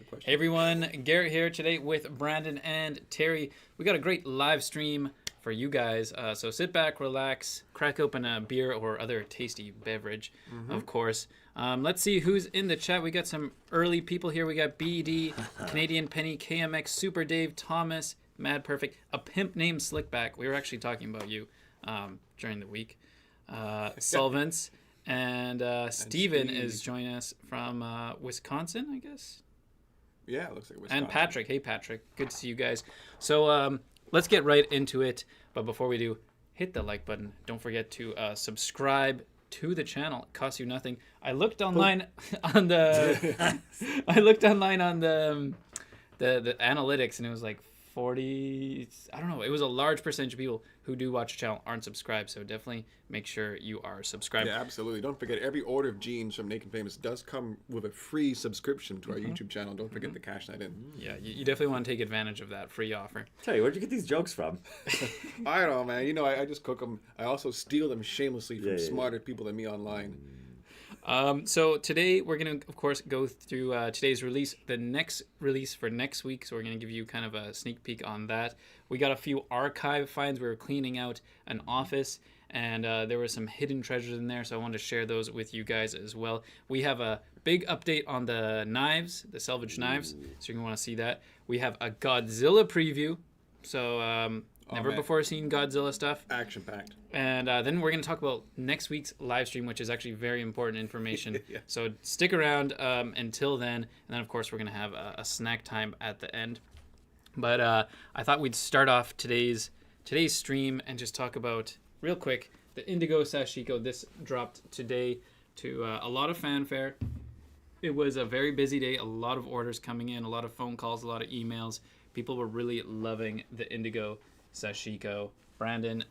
Good question. Hey everyone, Garrett here today with Brandon and Terry. We got a great live stream for you guys. So sit back, relax, crack open a beer or other tasty beverage, of course. Let's see who's in the chat. We got some early people here. We got BD, Canadian Penny, KMX, Super Dave, Thomas, Mad Perfect, a pimp named Slickback. We were actually talking about you during the week. Solvents. And Steven is joining us from Wisconsin, I guess. Yeah, it looks like Wisconsin. And Patrick. Hey, Patrick. Good to see you guys. So let's get right into it. But before we do, hit the like button. Don't forget to subscribe to the channel. It costs you nothing. I looked online on the the analytics, and it was like 40. I don't know. It was a large percentage of people who do watch the channel aren't subscribed. So definitely make sure you are subscribed. Yeah, absolutely. Don't forget, every order of jeans from Naked Famous does come with a free subscription to our YouTube channel. Don't forget to cash that in. Yeah, you definitely want to take advantage of that free offer. Tell you, where'd you get these jokes from? I don't know, man. You know, I just cook them. I also steal them shamelessly from smarter people than me online. So today we're going to, of course, go through today's release, the next release for next week. So we're going to give you kind of a sneak peek on that. We got a few archive finds. We were cleaning out an office, and there were some hidden treasures in there. So I wanted to share those with you guys as well. We have a big update on the knives, the Salvage knives. So you're going to want to see that. We have a Godzilla preview. So never before seen Godzilla stuff. Action-packed. And then we're going to talk about next week's live stream, which is actually very important information. Yeah. So stick around until then. And then, of course, we're going to have a snack time at the end. But I thought we'd start off today's stream and just talk about, real quick, the Indigo Sashiko. This dropped today to a lot of fanfare. It was a very busy day, a lot of orders coming in, a lot of phone calls, a lot of emails. People were really loving the Indigo Sashiko. Brandon,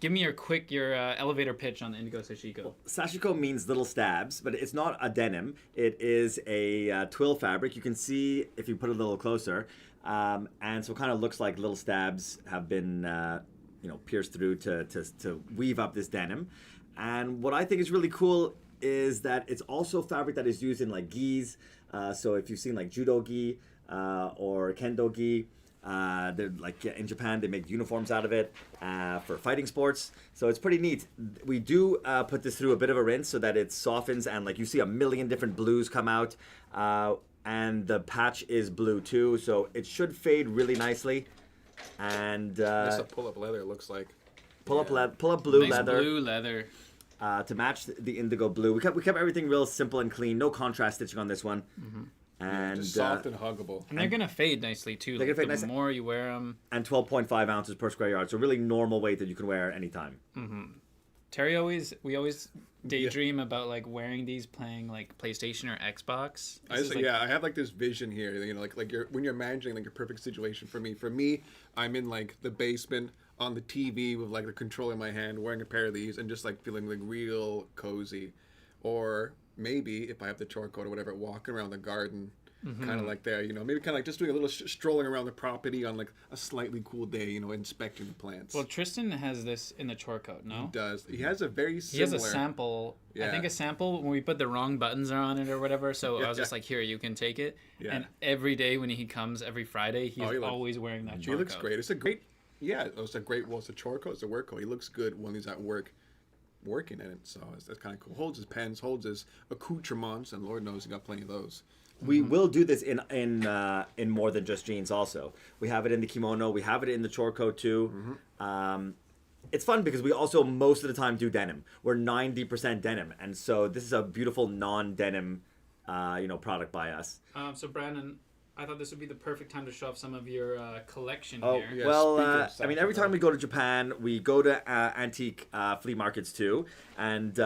give me your elevator pitch on the Indigo Sashiko. Well, Sashiko means little stabs, but it's not a denim. It is a twill fabric. You can see if you put it a little closer. And so it kind of looks like little stabs have been pierced through to weave up this denim. And what I think is really cool is that it's also fabric that is used in like gis. So if you've seen like judo gi or kendo gi, they're like in Japan they make uniforms out of it for fighting sports, so it's pretty neat. We do put this through a bit of a rinse so that it softens, and like you see a million different blues come out, and the patch is blue too, so it should fade really nicely. And That's a pull-up leather, it looks like. Pull up blue Nice leather. blue leather. To match the indigo blue. We kept everything real simple and clean. No contrast stitching on this one. And Just soft and huggable. And they're going to fade nicely, too. They're gonna fade the nicely. more you wear them. And 12.5 ounces per square yard. So really normal weight that you can wear anytime. Terry we always daydream about like wearing these playing like PlayStation or Xbox. I have like this vision here, you know, like when you're imagining like your perfect situation for me, I'm in like the basement on the TV with like the controller in my hand, wearing a pair of these and just like feeling like real cozy. Or maybe if I have the chore coat or whatever, walking around the garden, kind of like there, you know, maybe kind of like just doing a little strolling around the property on like a slightly cool day, you know, inspecting the plants. Well, Tristan has this in the chore coat, no? He does. He has a very similar... He has a sample. Yeah. I think a sample when we put the wrong buttons on it or whatever. So I was just like, here, you can take it. Yeah. And every day when he comes, every Friday, he's always wearing that chore coat. He looks great. It's a great... Yeah, it's a great... Well, it's a chore coat. It's a work coat. He looks good when he's at work working in it. So that's kind of cool. Holds his pens, holds his accoutrements, and Lord knows he got plenty of those. We will do this in more than just jeans also. We have it in the kimono. We have it in the chore coat too. It's fun because we also most of the time do denim. We're 90% denim. And so this is a beautiful non-denim product by us. So Brandon, I thought this would be the perfect time to show off some of your collection Oh, here. Yeah, well, speaking of I mean, every time we go to Japan, we go to antique flea markets too. And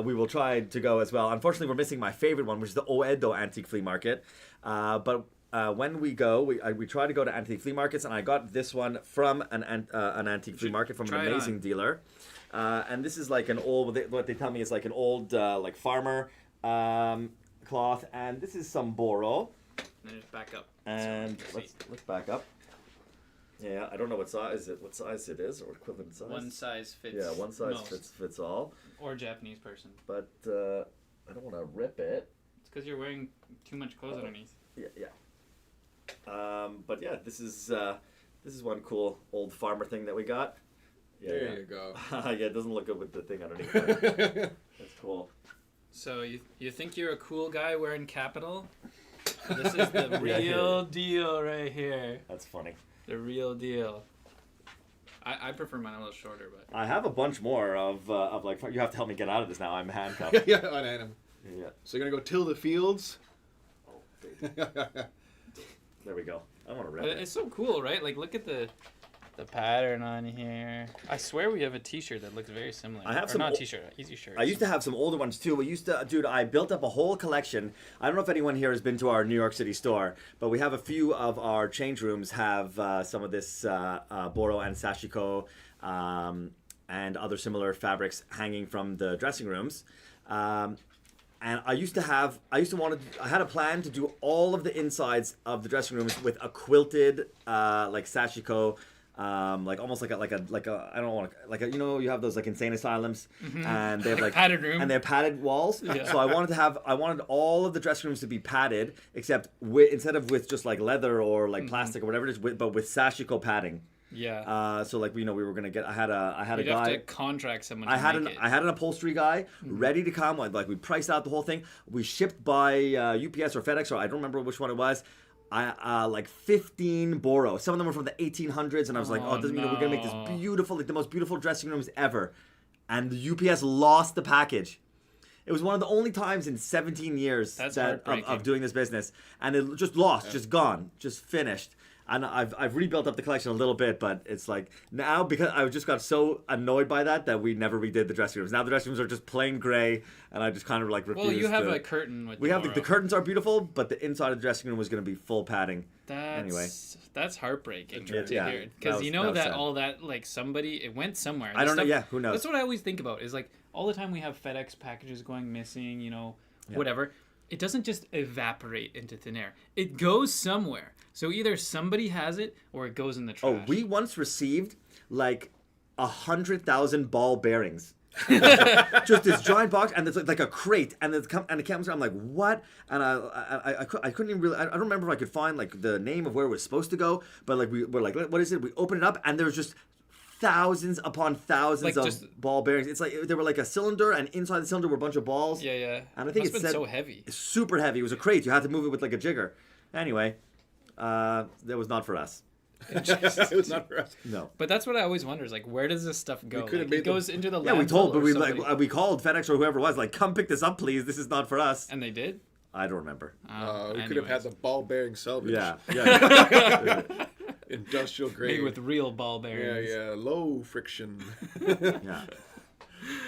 we will try to go as well. Unfortunately, we're missing my favorite one, which is the Oedo Antique Flea Market. But when we go, we try to go to antique flea markets, and I got this one from an antique flea market from an amazing dealer. And this is like an old, what they tell me is like an old like farmer cloth, and this is some boro. And then just back up. And let's back up. Yeah, I don't know what size it is, or equivalent size. One size fits. Yeah, one size most. fits all. Or Japanese person. But I don't want to rip it. It's because you're wearing too much clothes underneath. Yeah. But yeah, this is one cool old farmer thing that we got. Yeah, There you go. yeah, it doesn't look good with the thing underneath. That's cool. So you think you're a cool guy wearing Capital? This is the real deal right here. That's funny. The real deal. I prefer mine a little shorter, but I have a bunch more of like, you have to help me get out of this now. I'm handcuffed. Yeah, on Adam. Yeah. So you're gonna go till the fields. There we go. I want to rip but it. it's so cool, right? Like look at the pattern on here. I swear we have a T-shirt that looks very similar. I have or some not o- T-shirt, easy shirt. I used to have some older ones too. Dude, I built up a whole collection. I don't know if anyone here has been to our New York City store, but we have a few of our change rooms have some of this Boro and Sashiko and other similar fabrics hanging from the dressing rooms. And I had a plan to do all of the insides of the dressing rooms with a quilted like Sashiko. Like almost like a I don't want to like a, you know, you have those like insane asylums and they have like padded room. and they have padded walls. Yeah. So I wanted all of the dressing rooms to be padded except instead of with just like leather or like plastic or whatever it is, but with Sashiko padding. Yeah. So like we were gonna get. I had a You'd guy. have to contract someone. I to had make it. I had an upholstery guy ready to come. Like we priced out the whole thing. We shipped by UPS or FedEx, or I don't remember which one it was. Like 15 Boro. Some of them were from the 1800s, and I was like, we're gonna make this beautiful, like the most beautiful dressing rooms ever. And the UPS lost the package. It was one of the only times in 17 years of doing this business, and it just lost, just gone, just finished. And I've rebuilt up the collection a little bit, but it's like now, because I just got so annoyed by that we never redid the dressing rooms. Now the dressing rooms are just plain gray, and I just kind of like refuse. Well, you have a curtain with. We have the curtains are beautiful, but the inside of the dressing room was going to be full padding. That's heartbreaking to Yeah, hear, because you know that was that sad. all that like somebody it went somewhere. I don't know. Yeah, who knows? That's what I always think about. Is like all the time we have FedEx packages going missing. You know, whatever. It doesn't just evaporate into thin air. It goes somewhere. So either somebody has it or it goes in the trash. Oh, we once received like 100,000 ball bearings. Just this giant box, and it's like a crate, and it comes. I'm like, what? And I couldn't even really. I don't remember if I could find like the name of where it was supposed to go, but like we're like, what is it? We open it up, and there's just thousands upon thousands Like of ball bearings. It's like they were like a cylinder, and inside the cylinder were a bunch of balls. Yeah. And I think Must it been said so heavy. It's super heavy. It was a crate. You had to move it with like a jigger. Anyway, that was not for us. It was not for us. No. But that's what I always wonder is like, where does this stuff go? could have Like, made it goes into the Yeah, we landfill told, but or we somebody- we called FedEx or whoever it was, like, come pick this up, please. This is not for us. And they did. I don't remember. We could have had the ball bearing salvage. Yeah. Industrial grade. made with real ball bearings. Yeah. Low friction. Yeah.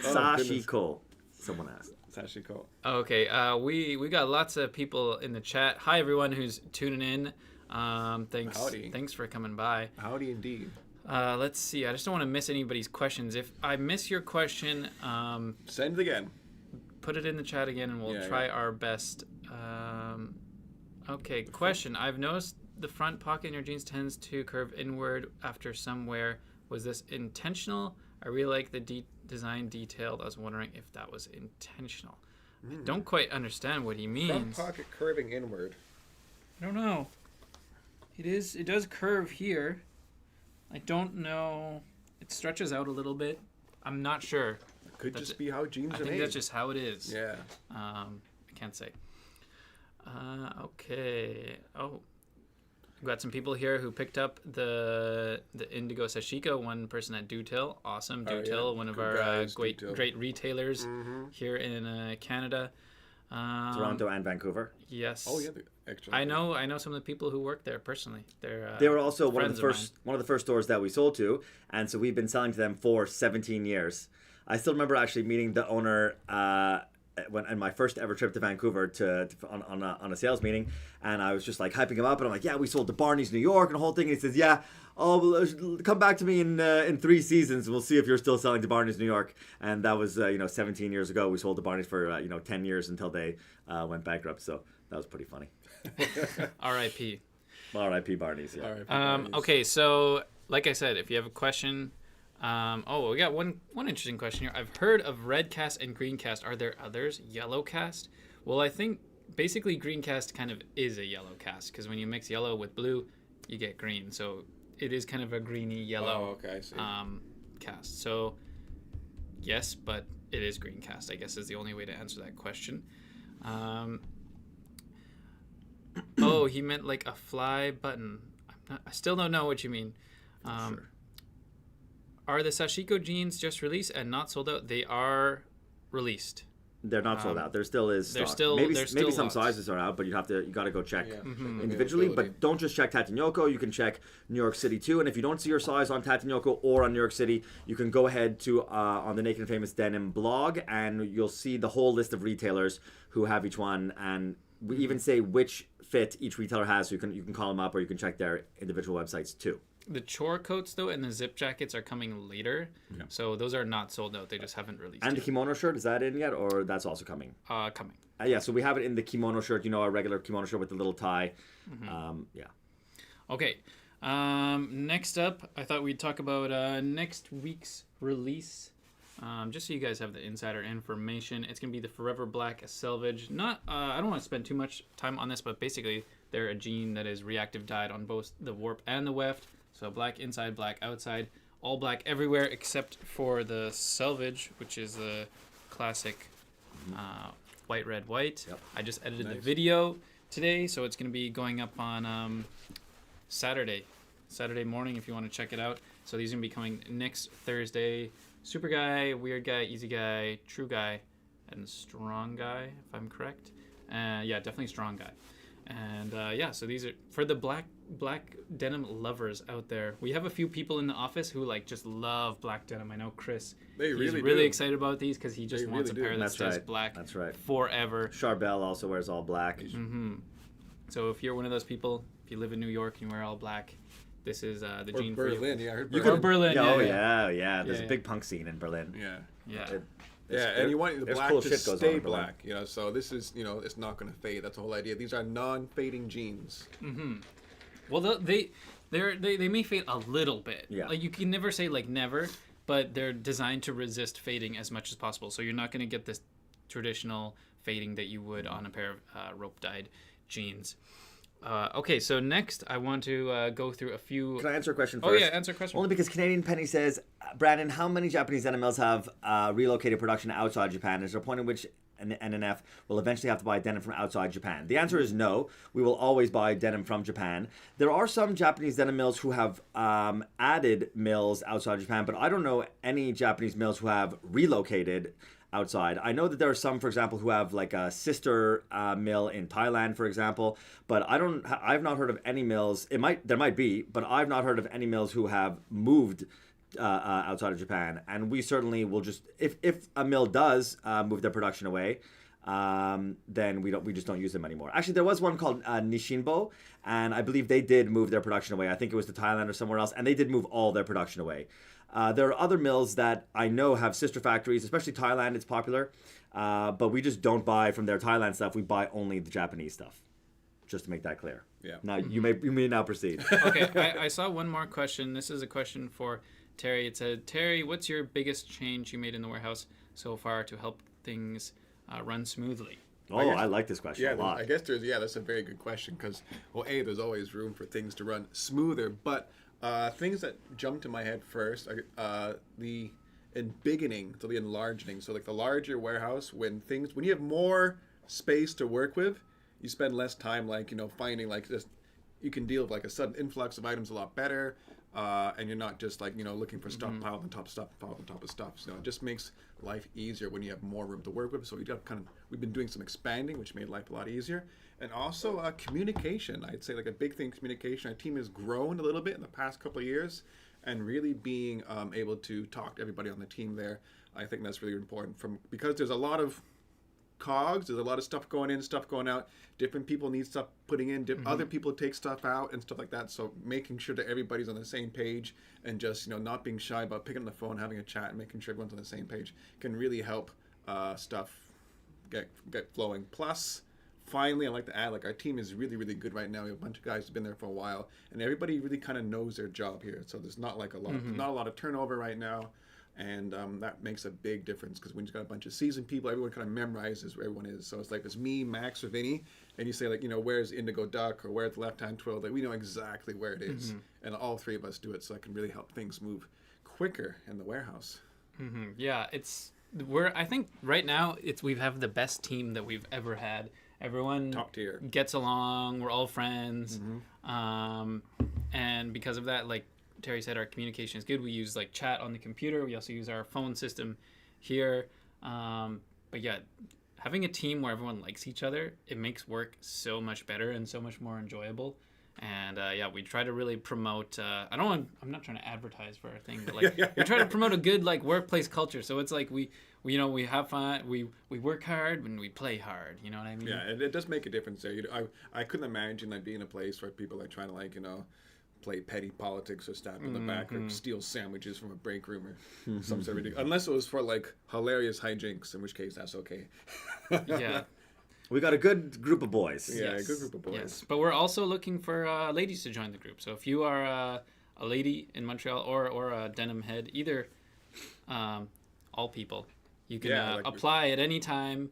Oh, Sashiko. Someone asked. Sashiko. Okay, we got lots of people in the chat. Hi everyone who's tuning in. Thanks. Howdy. Thanks for coming by. Howdy indeed. Let's see. I just don't want to miss anybody's questions. If I miss your question, Send it again. put it in the chat again, and we'll try our best. Okay, question. I've noticed the front pocket in your jeans tends to curve inward after some wear. Was this intentional? I really like the design detailed. I was wondering if that was intentional. I don't quite understand what he means. Front pocket curving inward. I don't know. It does curve here. I don't know. It stretches out a little bit. I'm not sure. Could just be how jeans I are think made. that's just how it is. Yeah. I can't say. Okay. Oh, we've got some people here who picked up the Indigo Sashiko. One person at Detail. Awesome. Oh, Detail, yeah. one of Good our guys, great Detail. retailers here in Canada. Toronto and Vancouver. Yes. Oh yeah. Actually. I know some of the people who work there personally. They were also one of friends the first stores that we sold to, and so we've been selling to them for 17 years. I still remember actually meeting the owner on my first ever trip to Vancouver on a sales meeting, and I was just like hyping him up, and I'm like, yeah, we sold to Barney's New York and the whole thing, and he says, yeah, well, come back to me in 3 seasons, and we'll see if you're still selling to Barney's New York. And that was 17 years ago. We sold to Barney's for 10 years until they went bankrupt. So that was pretty funny. R.I.P. R.I.P. Barney's. Yeah. Barney's. Okay, so like I said, if you have a question, we got one interesting question here. I've heard of red cast and green cast. Are there others? Yellow cast? Well, I think basically green cast kind of is a yellow cast because when you mix yellow with blue, you get green. So it is kind of a greeny yellow okay, I see. cast. So yes, but it is green cast, I guess, is the only way to answer that question. Oh, he meant like a fly button. I still don't know what you mean. Sure. Are the Sashiko jeans just released and not sold out? They are released. They're not sold out. There still is stock. there's still- maybe there's maybe still some lots. sizes are out, but you got to go check Yeah, individually. availability. But don't just check Tatanyoko. You can check New York City too. And if you don't see your size on Tatanyoko or on New York City, you can go ahead to on the Naked Famous Denim blog, and you'll see the whole list of retailers who have each one, and we even say which fit each retailer has. So you can call them up, or you can check their individual websites too. The chore coats, though, and the zip jackets are coming later. Yeah. So those are not sold out. They just haven't released And the yet. kimono shirt, is that in yet, or that's also coming? Coming. Yeah, so we have it in the kimono shirt. You know, our regular kimono shirt with the little tie. Yeah. Okay. Next up, I thought we'd talk about next week's release. Just so you guys have the insider information, it's going to be the Forever Black Salvage. Not, I don't want to spend too much time on this, but basically they're a jean that is reactive dyed on both the warp and the weft. So black inside, black outside, all black everywhere except for the Salvage, which is the classic white, red, white. Yep. I just edited the Nice. video today, so it's going to be going up on Saturday morning if you want to check it out. So these are going to be coming next Thursday. Super Guy, Weird Guy, Easy Guy, True Guy, and Strong Guy, if I'm correct. Yeah, definitely Strong Guy. And yeah, so these are for the black denim lovers out there. We have a few people in the office who like just love black denim. I know Chris. They he's really really do. excited about these because he just They wants really a pair do. that That's stays right. black That's right. forever. Charbel also wears all black. So if you're one of those people, if you live in New York and you wear all black, this is the Or jean for you. Berlin, yeah. I heard You Or Berlin. Berlin, Yeah, yeah. There's Yeah, a big punk scene in Berlin. Yeah. Yeah. There's- Yeah, and you want the there's black cool to shit goes on stay in Berlin. black, you know. So this is, you know, it's not going to fade. That's the whole idea. These are non-fading jeans. Well, they may fade a little bit. Yeah. Like you can never say like never, but they're designed to resist fading as much as possible. So you're not going to get this traditional fading that you would on a pair of rope dyed jeans. Okay, so next I want to go through a few. Can I answer a question Oh first? yeah, answer a question. Only because Canadian Penny says, Brandon, how many Japanese denim mills have relocated production outside Japan? Is there a point in which an NNF will eventually have to buy denim from outside Japan? The answer is no. We will always buy denim from Japan. There are some Japanese denim mills who have added mills outside Japan, but I don't know any Japanese mills who have relocated outside. I know that there are some, for example, who have like a sister mill in Thailand, for example, but I've not heard of any mills. There might be, but I've not heard of any mills who have moved outside of Japan. And we certainly will just, if a mill does move their production away, then we just don't use them anymore. Actually, there was one called Nishinbo, and I believe they did move their production away. I think it was to Thailand or somewhere else, and they did move all their production away. There are other mills that I know have sister factories, especially Thailand. It's popular, but we just don't buy from their Thailand stuff. We buy only the Japanese stuff, just to make that clear. Yeah. Now you may now proceed. Okay, I saw one more question. This is a question for Terry. It said, Terry, what's your biggest change you made in the warehouse so far to help things run smoothly? I like this question Yeah, a lot. I guess that's a very good question because, well, there's always room for things to run smoother, but things that jump to my head first are the embiggening, so the enlarging. So like the larger warehouse, when you have more space to work with, you spend less time like, you know, finding like just, you can deal with like a sudden influx of items a lot better, and you're not just like, you know, looking for stuff piled on top of stuff, piled on top of stuff. So it just makes life easier when you have more room to work with. So we've been doing some expanding, which made life a lot easier. And also communication. I'd say like a big thing, communication. Our team has grown a little bit in the past couple of years, and really being able to talk to everybody on the team there, I think that's really important. Because there's a lot of cogs, there's a lot of stuff going in, stuff going out. Different people need stuff putting in. Other people take stuff out and stuff like that. So making sure that everybody's on the same page and just, you know, not being shy about picking up the phone, having a chat, and making sure everyone's on the same page can really help stuff get flowing. Plus, finally, I'd like to add, like, our team is really, really good right now. We have a bunch of guys who've been there for a while, and everybody really kind of knows their job here. So there's not like not a lot of turnover right now. And that makes a big difference because when you've got a bunch of seasoned people, everyone kind of memorizes where everyone is. So it's like it's me, Max, or Vinny, and you say like, where's Indigo Duck or where's the left-hand twill? Like we know exactly where it is, and all three of us do it, so that can really help things move quicker in the warehouse. Yeah, I think right now we have the best team that we've ever had. Everyone Top tier. Gets along. We're all friends, and because of that, like Terry said, our communication is good. We use like chat on the computer. We also use our phone system here. But yeah, having a team where everyone likes each other, it makes work so much better and so much more enjoyable. And we try to really promote. I'm not trying to advertise for our thing, but like we try to promote a good like workplace culture. So it's like we have fun. We work hard and we play hard. You know what I mean? Yeah, it does make a difference there. I couldn't imagine like being in a place where people are trying to like play petty politics or stab in the back or steal sandwiches from a break room or some sort of ridiculous. Unless it was for like hilarious hijinks, in which case that's okay. Yeah. We got a good group of boys. Yeah, a good group of boys. Yes, but we're also looking for ladies to join the group. So if you are a lady in Montreal or a denim head, either all people, you can apply at any time.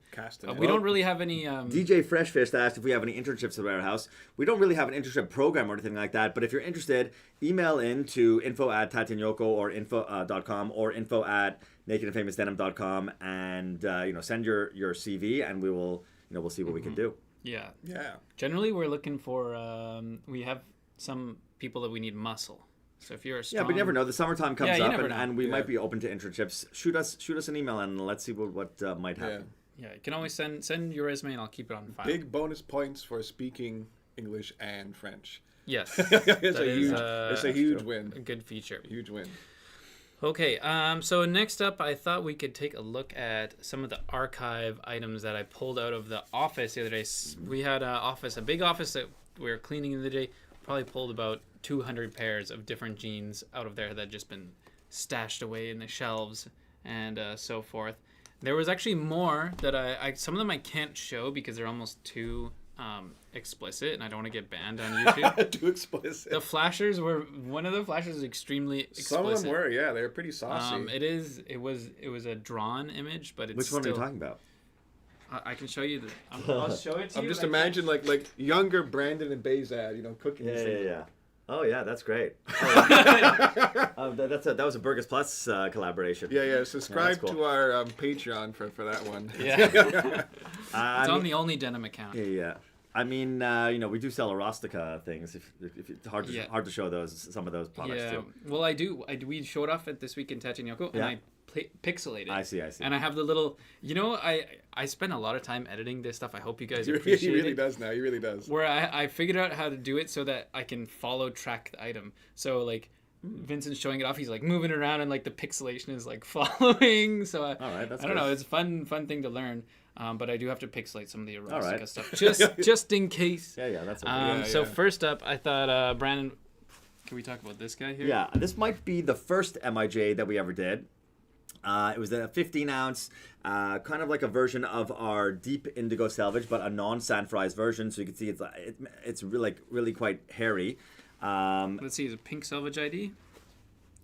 We don't really have any... DJ Freshfish asked if we have any internships at the warehouse. We don't really have an internship program or anything like that, but if you're interested, email in to info@tatianyoko or info.com or info@nakedandfamousdenim.com and send your CV and we will we'll see what we can do. Yeah. Yeah. Generally, we're looking for... we have some people that we need muscle. So if you're a strong... Yeah, but you never know. The summertime comes up, and we Yeah. might be open to internships. Shoot us an email, and let's see what might happen. Yeah, you can always send your resume, and I'll keep it on file. Big bonus points for speaking English and French. Yes. It's a huge win. A good feature. Huge win. Okay, so next up, I thought we could take a look at some of the archive items that I pulled out of the office the other day. We had a big office that we were cleaning the other day. Probably pulled about 200 pairs of different jeans out of there that had just been stashed away in the shelves and so forth. There was actually more that some of them I can't show because they're almost too explicit and I don't want to get banned on YouTube. Too explicit. One of the flashers was extremely explicit. Some of them were, yeah, they were pretty saucy. It was a drawn image, but it's Which one still... are you talking about? I can show you I'll show it to you. I'm just imagine like younger Brandon and Bezad, cooking. Yeah. Oh yeah, that's great. That was a Burgess Plus collaboration. Yeah. Subscribe cool. to our Patreon for that one. Yeah. It's on the only denim account. Yeah. I mean, we do sell Erostica things. If it's hard to show some of those products too. Well, I do. We showed off at This Week in Tatianyoko, and I pixelated. I see. And I have the little. I spend a lot of time editing this stuff. I hope you guys appreciate it. He really does now. He really does. Where I figured out how to do it so that I can track the item. So like. Vincent's showing it off. He's like moving it around, and like the pixelation is like following. So I don't know. It's a fun thing to learn. But I do have to pixelate some of the Erostica stuff just in case. Yeah, that's okay. So first up, I thought Brandon. Can we talk about this guy here? Yeah, this might be the first MIJ that we ever did. It was a 15-ounce, kind of like a version of our Deep Indigo Salvage, but a non-sans-fries version. So you can see it's really quite hairy. Let's see, is it pink Salvage ID?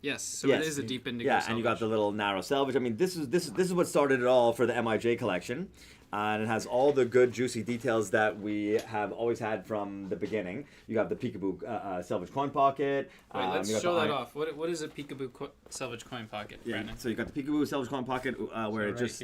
Yes, so it is a Deep Indigo Salvage. And you got the little narrow Salvage. I mean, this is what started it all for the MIJ collection. And it has all the good, juicy details that we have always had from the beginning. You have the Peekaboo Salvage coin pocket. Wait, let's show that off. What is a Peekaboo Salvage coin pocket, Brandon? Yeah, so you got the Peekaboo Salvage coin pocket where it just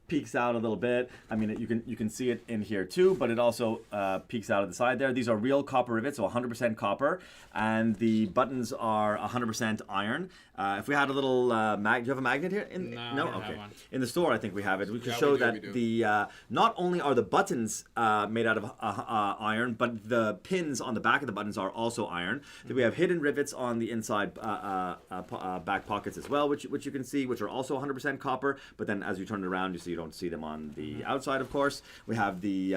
peeks out a little bit. I mean, you can see it in here too, but it also peeks out of the side there. These are real copper rivets, so 100% copper, and the buttons are 100% iron. If we had a little do you have a magnet here? No, I don't have one. In the store, I think we have it. We can show that the not only are the buttons made out of iron, but the pins on the back of the buttons are also iron. Then we have hidden rivets on the inside back pockets as well, which you can see, which are also 100% copper. But then as you turn it around, you don't see them on the outside, of course. We have the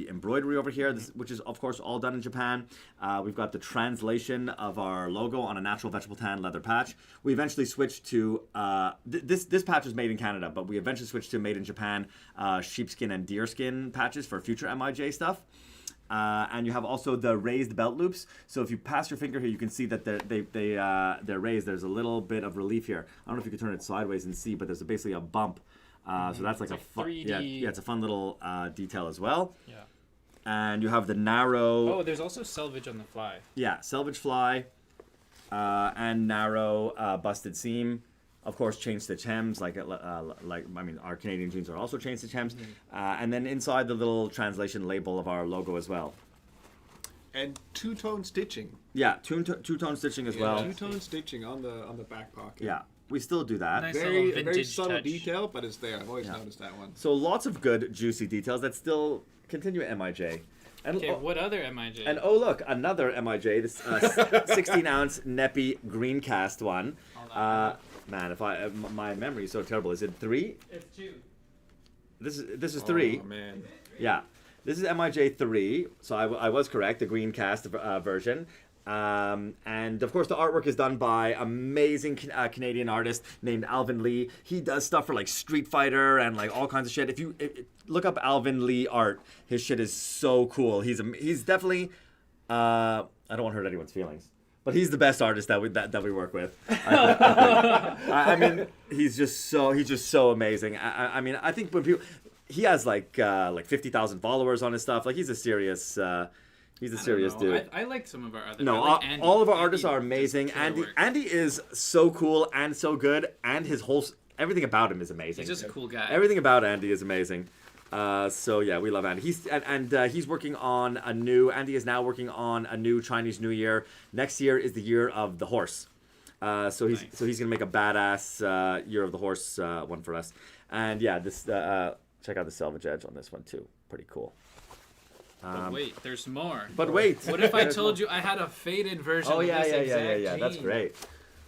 embroidery over here, which is of course all done in Japan. We've got the translation of our logo on a natural vegetable tan leather patch. We eventually switched to this patch was made in Canada, but we eventually switched to made in Japan sheepskin and deerskin patches for future MIJ stuff. And you have also the raised belt loops. So if you pass your finger here, you can see that they're raised. There's a little bit of relief here. I don't know if you can turn it sideways and see, but there's basically a bump. So that's like It's a fun, 3D. yeah, it's a fun little detail as well. Yeah. And you have the narrow. Oh, there's also Salvage on the fly. Yeah, selvage fly, and narrow busted seam. Of course, chain stitch hems, like our Canadian jeans are also chain stitch hems, and then inside the little translation label of our logo as well. And two-tone stitching. Yeah, two-tone stitching as well. Two-tone stitching on the back pocket. Yeah, we still do that. Nice. Very little very vintage subtle touch. detail, but it's there. I've always noticed that one. So lots of good juicy details that still continue at MIJ. And Okay, what other MIJ? And oh look, another MIJ, this 16-ounce Neppy green cast one. Man, if my memory is so terrible. Is it 3? It's 2. This is 3. Oh man. Yeah, this is MIJ 3. So I was correct, the green cast version. And of course, the artwork is done by amazing Canadian artist named Alvin Lee. He does stuff for like Street Fighter and like all kinds of shit. If you look up Alvin Lee art, his shit is so cool. He's definitely. I don't want to hurt anyone's feelings, but he's the best artist that we work with. I mean, he's just so amazing. I mean, I think when people, he has like 50,000 followers on his stuff. Like he's a serious. He's a serious dude. I like some of our other. No, like Andy. all of our Andy artists are does amazing. killer work. Andy is so cool and so good, and his whole everything about him is amazing. He's just a cool guy. Everything about Andy is amazing. So yeah, we love Andy. He's working on a new. Andy is now working on a new Chinese New Year. Next year is the year of the horse. So he's gonna make a badass year of the horse one for us. And yeah, this check out the selvage edge on this one too. Pretty cool. But wait, there's more. But wait. What if I told you I had a faded version Oh of yeah, this exact yeah. That's jean? great.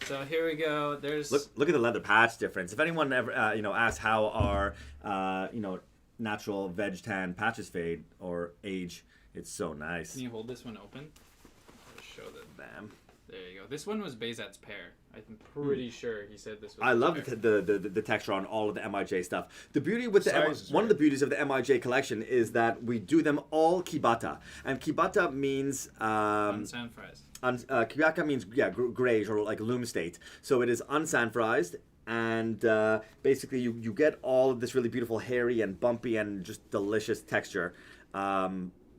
So here we go. There's Look at the leather patch difference. If anyone ever asks how our natural veg tan patches fade or age, it's so nice. Can you hold this one open? I'll show them. Bam. There you go. This one was Bezat's pear. I'm pretty sure he said this was. I love pear. the texture on all of the MIJ stuff. The beauty with one of the beauties of the MIJ collection is that we do them all kibata, and kibata means Unsanfrized. kibata means grayish or like loom state. So it is unsanfrized. And basically, you get all of this really beautiful hairy and bumpy and just delicious texture.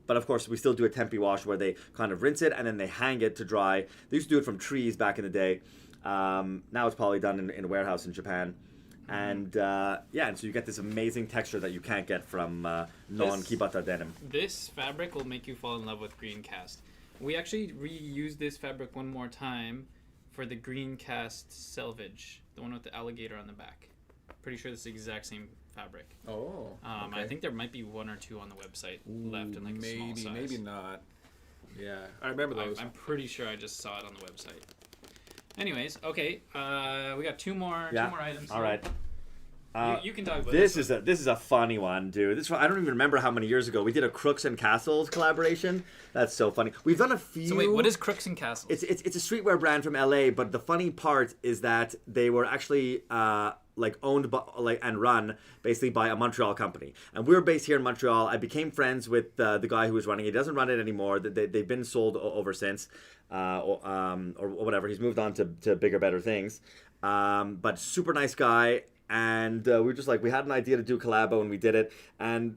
But of course, we still do a tempe wash where they kind of rinse it and then they hang it to dry. They used to do it from trees back in the day. Now it's probably done in a warehouse in Japan. And and so you get this amazing texture that you can't get from non-kibata denim. This fabric will make you fall in love with green cast. We actually reused this fabric one more time for the green cast selvage, the one with the alligator on the back. Pretty sure this is the exact same fabric. Oh. Okay. I think there might be 1 or 2 on the website left in like a small size. Maybe not. Yeah, I remember those. I'm pretty sure I just saw it on the website. Anyways, okay, we got two more items. All right. You can talk about this is a funny one, dude. This one, I don't even remember how many years ago we did a Crooks and Castles collaboration. That's so funny. We've done a few. So wait, what is Crooks and Castles? It's a streetwear brand from LA, but the funny part is that they were actually owned by, and run basically by a Montreal company. And we're based here in Montreal. I became friends with the guy who was running it. He doesn't run it anymore. They've been sold over since, or whatever. He's moved on to bigger, better things. But super nice guy. And we were just like, we had an idea to do collabo, and we did it, and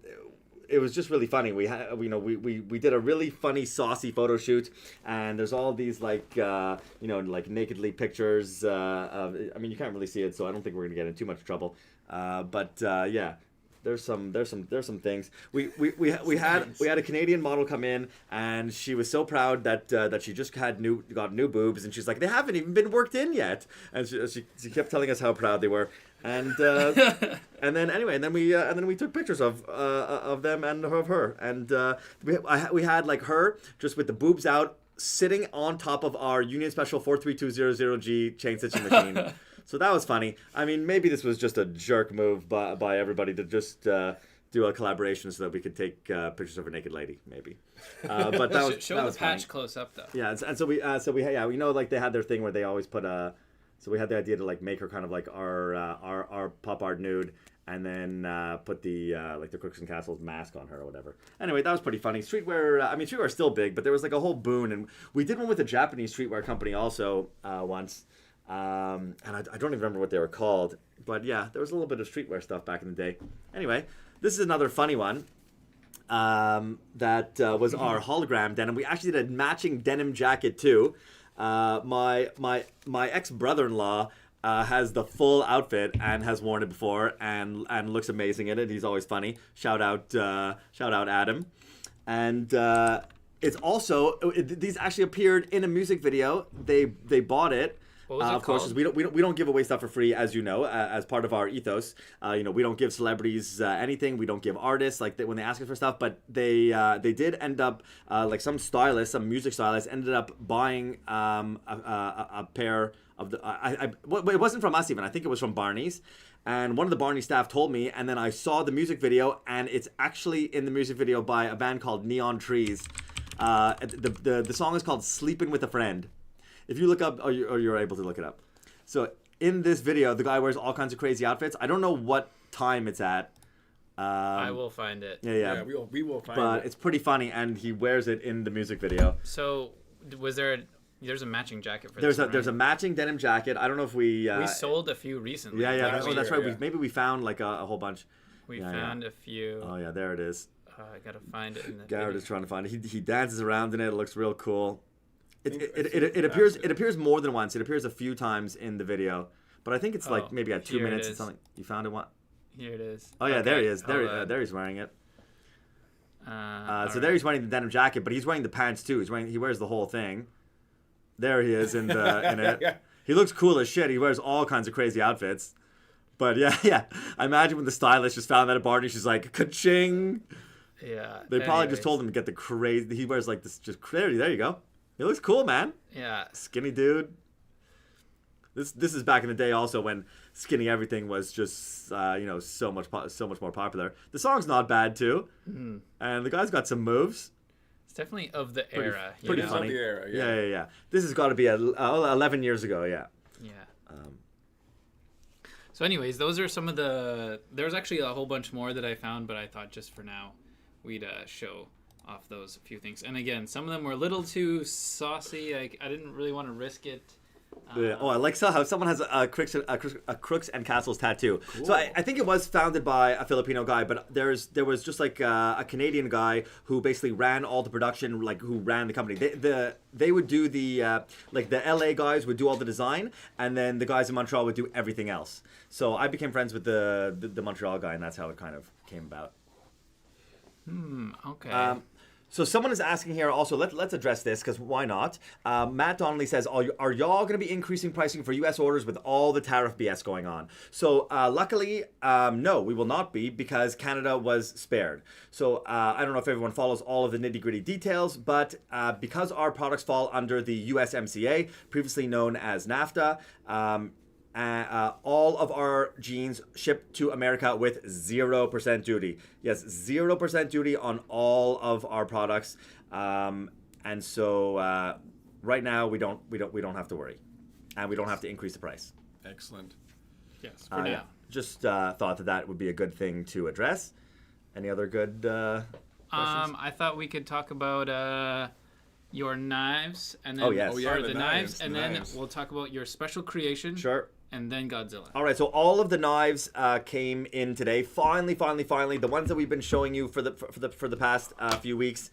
it was just really funny. We had, we did a really funny, saucy photo shoot, and there's all these nakedly pictures. I mean, you can't really see it, so I don't think we're gonna get in too much trouble. Yeah. There's some things. We had a Canadian model come in, and she was so proud that she just got new boobs, and she's like, they haven't even been worked in yet, and she kept telling us how proud they were, and then we took pictures of them and of her, and we had like her just with the boobs out, sitting on top of our Union Special 43200G chain stitching machine. So that was funny. I mean, maybe this was just a jerk move by everybody to just do a collaboration so that we could take pictures of a naked lady, maybe. But that was show that the was patch funny. close up though. Yeah, and so we like they had their thing where they always put so we had the idea to like make her kind of like our pop art nude, and then put the like the Crooks and Castles mask on her or whatever. Anyway, that was pretty funny. Streetwear, I mean, streetwear is still big, but there was like a whole boon, and we did one with a Japanese streetwear company also once, and I don't even remember what they were called, but yeah, there was a little bit of streetwear stuff back in the day. Anyway, this is another funny one. That was our hologram denim. We actually did a matching denim jacket too. My ex-brother-in-law has the full outfit and has worn it before and looks amazing in it. He's always funny. Shout out Adam. And it's also these actually appeared in a music video. They bought it. What was it of course, called? we don't give away stuff for free, as you know, as part of our ethos. We don't give celebrities anything. We don't give artists when they ask us for stuff. But they did end up like some music stylist ended up buying a pair of the. It wasn't from us even. I think it was from Barney's. And one of the Barney staff told me, and then I saw the music video, and it's actually in the music video by a band called Neon Trees. The song is called "Sleeping with a Friend." If you look up, or you're able to look it up. So in this video, the guy wears all kinds of crazy outfits. I don't know what time it's at. I will find it. Yeah, we will find it. But it's pretty funny, and he wears it in the music video. So there's a matching jacket for There's this one, there's a matching denim jacket. I don't know if we sold a few recently. Yeah. last That's year, right. yeah. Maybe we found like a whole bunch. We found a few. Oh yeah, there it is. I gotta find it in the Garrett video. is trying to find it. He dances around in it. It looks real cool. It appears more than once. It appears a few times in the video, but I think it's like maybe at 2 here it minutes. is. It's something. You found it? What? Here it is. Oh yeah, Okay, there he is. hold on. There he's wearing it. So All there right. he's wearing the denim jacket, but he's wearing the pants too. He wears the whole thing. There he is in it. Yeah. He looks cool as shit. He wears all kinds of crazy outfits. But yeah. I imagine when the stylist just found that at Barney, she's like, ka-ching. Yeah. They probably just anyways. told him to get the crazy. He wears like this. Just there you go. He looks cool, man. Yeah. Skinny dude. This is back in the day also when skinny everything was just so much more popular. The song's not bad too, and the guy's got some moves. It's definitely of the era. Pretty you know? funny. Of the era, Yeah. This has got to be 11 years ago. Yeah. Yeah. So anyways, those are some of the... There's actually a whole bunch more that I found, but I thought just for now we'd show off those few things. And again, some of them were a little too saucy. I didn't really want to risk it. I like how someone has a Crooks and Castles tattoo. Cool. So I think it was founded by a Filipino guy, but there was just like a Canadian guy who basically ran all the production, like who ran the company. They would do the LA guys would do all the design, and then the guys in Montreal would do everything else. So I became friends with the Montreal guy, and that's how it kind of came about. Okay. So someone is asking here also, let's address this because why not? Matt Donnelly says, are y'all going to be increasing pricing for U.S. orders with all the tariff BS going on? So luckily, no, we will not be because Canada was spared. So I don't know if everyone follows all of the nitty-gritty details, but because our products fall under the USMCA, previously known as NAFTA, all of our jeans shipped to America with 0% duty. Yes, 0% duty on all of our products, and so right now we don't have to worry, and we don't have to increase the price. Excellent. yes, for now. Just thought that would be a good thing to address. Any other good questions? I thought we could talk about your knives, and then Oh, yes. Oh, yeah, or the the knives, knives, and the then knives. we'll talk about your special creation. Sure. And then Godzilla. All right, so all of the knives came in today. Finally, the ones that we've been showing you for the past few weeks.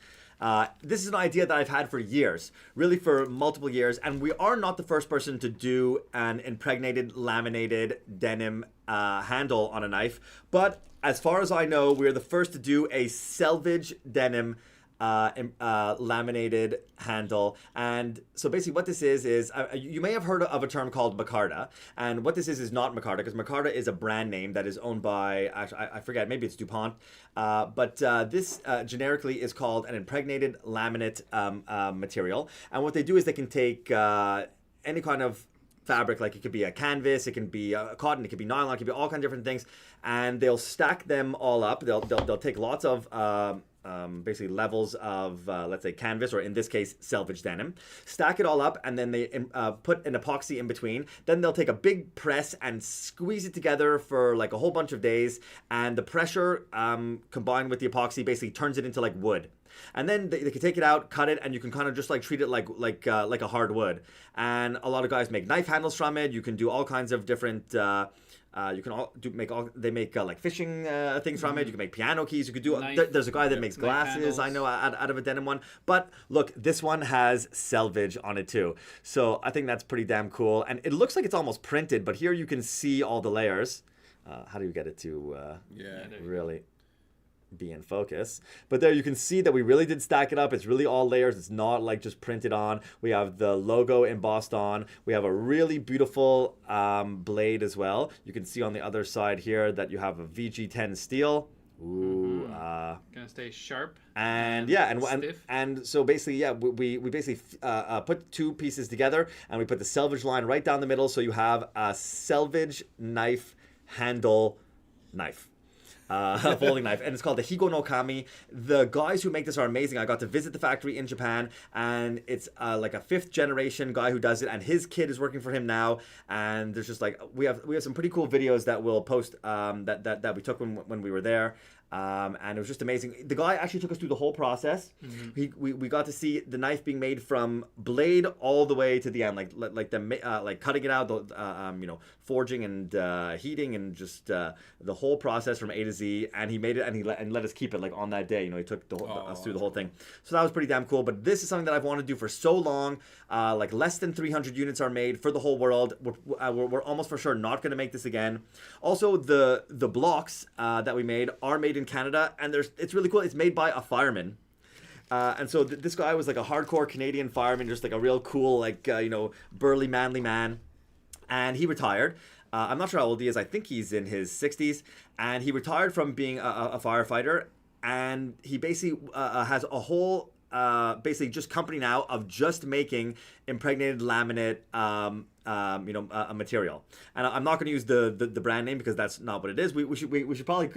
This is an idea that I've had for years, really for multiple years, and we are not the first person to do an impregnated laminated denim handle on a knife. But as far as I know, we're the first to do a Salvage denim laminated handle. And so basically what this is you may have heard of a term called micarta, and what this is not micarta, because micarta is a brand name that is owned by, actually I forget, maybe it's DuPont, but this generically is called an impregnated laminate material. And what they do is they can take any kind of fabric, like it could be a canvas, it can be cotton, it could be nylon, it could be all kinds of different things, and they'll stack them all up. They'll take lots of basically levels of, let's say, canvas, or in this case, Salvage denim. Stack it all up, and then they put an epoxy in between. Then they'll take a big press and squeeze it together for like a whole bunch of days. And the pressure combined with the epoxy basically turns it into like wood. And then they can take it out, cut it, and you can kind of just like treat it like a hardwood. And a lot of guys make knife handles from it. You can do all kinds of different. You can they make like fishing things from it. You can make piano keys. You could do. There's a guy that makes glasses. I know out of a denim one. But look, this one has Salvage on it too. So I think that's pretty damn cool. And it looks like it's almost printed, but here you can see all the layers. How do you get it to really be in focus? But there you can see that we really did stack it up. It's really all layers. It's not like just printed on. We have the logo embossed on. We have a really beautiful blade as well. You can see on the other side here that you have a VG10 steel. Ooh, gonna stay sharp. And stiff. and so basically, we basically put two pieces together, and we put the Salvage line right down the middle. So you have a Salvage knife handle knife. Folding knife, and it's called the Higo no Kami. The guys who make this are amazing. I got to visit the factory in Japan, and it's like a 5th generation guy who does it, and his kid is working for him now. And there's just like we have some pretty cool videos that we'll post that we took when we were there. And it was just amazing. The guy actually took us through the whole process. We got to see the knife being made from blade all the way to the end, like cutting it out, forging and heating, and just the whole process from A to Z. And he made it, and he let us keep it like on that day. He took us through the whole thing. So that was pretty damn cool. But this is something that I've wanted to do for so long. Like less than 300 units are made for the whole world. We're almost for sure not going to make this again. Also, the blocks that we made are made in Canada, and it's really cool. It's made by a fireman. And so this guy was like a hardcore Canadian fireman, just like a real cool, like, burly, manly man. And he retired. I'm not sure how old he is. I think he's in his 60s. And he retired from being a firefighter. And he basically has a whole, basically just company now of just making impregnated laminate, a material. And I'm not going to use the brand name because that's not what it is. We should probably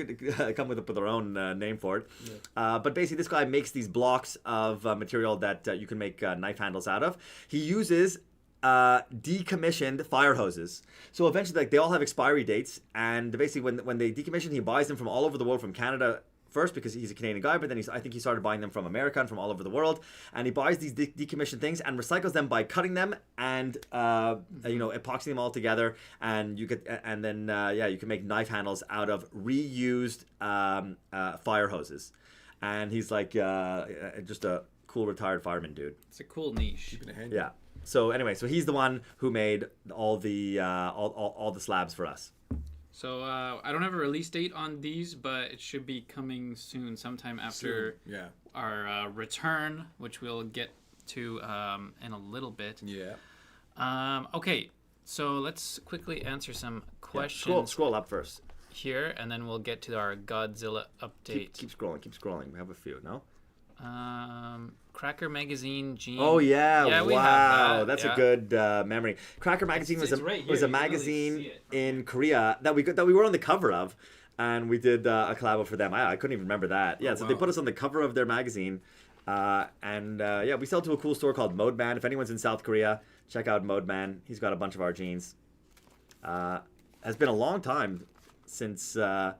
come with our own name for it. Yeah. But basically, this guy makes these blocks of material that you can make knife handles out of. He uses decommissioned fire hoses. So eventually, like, they all have expiry dates, and basically when they decommission, he buys them from all over the world, from Canada first because he's a Canadian guy, but then I think he started buying them from America and from all over the world. And he buys these decommissioned things and recycles them by cutting them and epoxying them all together. And you can make knife handles out of reused fire hoses. And he's like just a cool retired fireman dude. It's a cool niche. Keeping it handy. Yeah. So anyway, he's the one who made all the all the slabs for us. So I don't have a release date on these, but it should be coming soon, sometime after our return, which we'll get to in a little bit. Yeah. Okay, so let's quickly answer some questions. Yeah. Scroll up first. Here, and then we'll get to our Godzilla update. Keep scrolling. We have a few, no? Cracker Magazine, Gene. Oh yeah, we have that. That's a good memory. Cracker Magazine was a magazine in Korea that we were on the cover of, and we did a collab for them. I couldn't even remember that. Yeah, so they put us on the cover of their magazine, we sell to a cool store called Mode Man. If anyone's in South Korea, check out Mode Man. He's got a bunch of our jeans. Has been a long time since I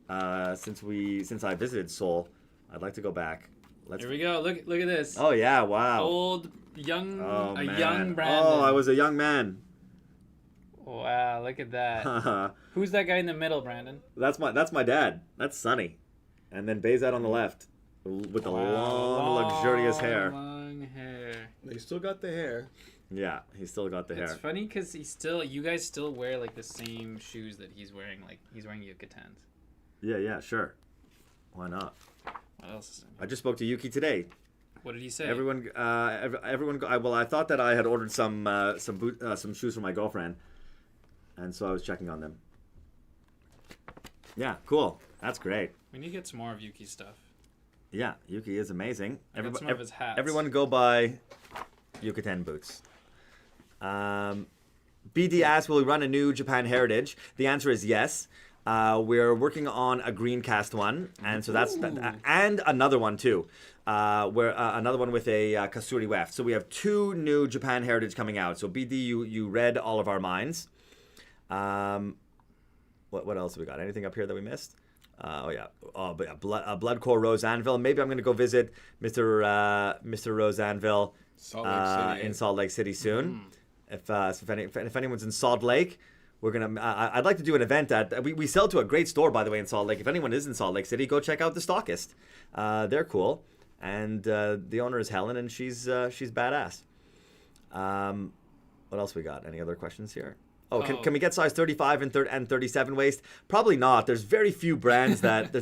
visited Seoul. I'd like to go back. Here we go. Look at this. Oh yeah! Wow. Young Brandon. Oh, I was a young man. Wow! Look at that. Who's that guy in the middle, Brandon? That's my dad. That's Sonny, and then Bezat on the left, with the long, luxurious hair. Long hair. They still got the hair. Yeah, he's still got the hair. It's funny because you guys still wear like the same shoes that he's wearing. Like he's wearing Yucatans. Yeah, sure. Why not? What else is in here? I just spoke to Yuki today. What did he say? Everyone. I thought that I had ordered some shoes for my girlfriend, and so I was checking on them. Yeah, cool. That's great. We need to get some more of Yuki's stuff. Yeah, Yuki is amazing. Some of his hats. Everyone go buy Yucatan boots. BD asked, will we run a new Japan Heritage? The answer is yes. We're working on a green cast one, and so that's and another one too. Where another one with a kasuri weft. So we have 2 new Japan heritage coming out. So BD, you read all of our minds. What else have we got? Anything up here that we missed? But yeah, Blood Core Rose Anvil. Maybe I'm gonna go visit Mr. Rose Anvil in Salt Lake City soon. If anyone's in Salt Lake, we're gonna. I'd like to do an event at. We sell to a great store, by the way, in Salt Lake. If anyone is in Salt Lake City, go check out the Stockist. They're cool, and the owner is Helen, and she's badass. What else we got? Any other questions here? Can we get size 35 and 37 waist? Probably not. There's very few brands that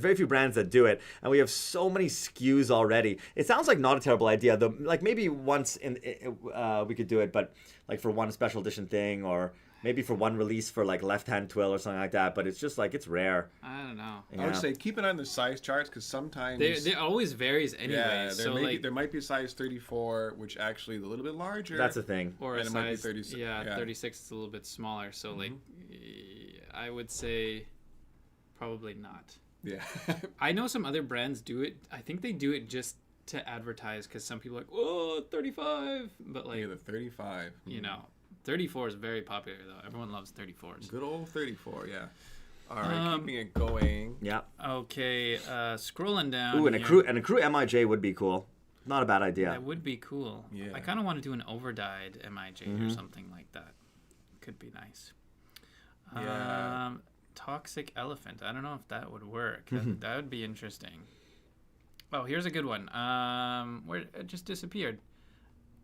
do it, and we have so many SKUs already. It sounds like not a terrible idea, though. Like maybe once we could do it, but like for one special edition thing, or maybe for one release for like left hand twill or something like that. But it's just like it's rare. I don't know. I would say keep an eye on the size charts because sometimes they always varies anyway. Yeah, there might be a size 34, which actually is a little bit larger. That's a thing. Or and a it might be size 36. yeah, 36 is a little bit smaller. So like, I would say probably not. Yeah. I know some other brands do it. I think they do it just to advertise because some people are like, oh, 35, but like the 35. You know. 34 is very popular though. Everyone loves 34s. Good old 34, yeah. All right, keeping it going. Yeah. Okay, scrolling down. Ooh, and a crew MIJ would be cool. Not a bad idea. That would be cool. Yeah. I kind of want to do an overdyed MIJ or something like that. Could be nice. Yeah. Toxic elephant. I don't know if that would work. That would be interesting. Oh, here's a good one. Where it just disappeared.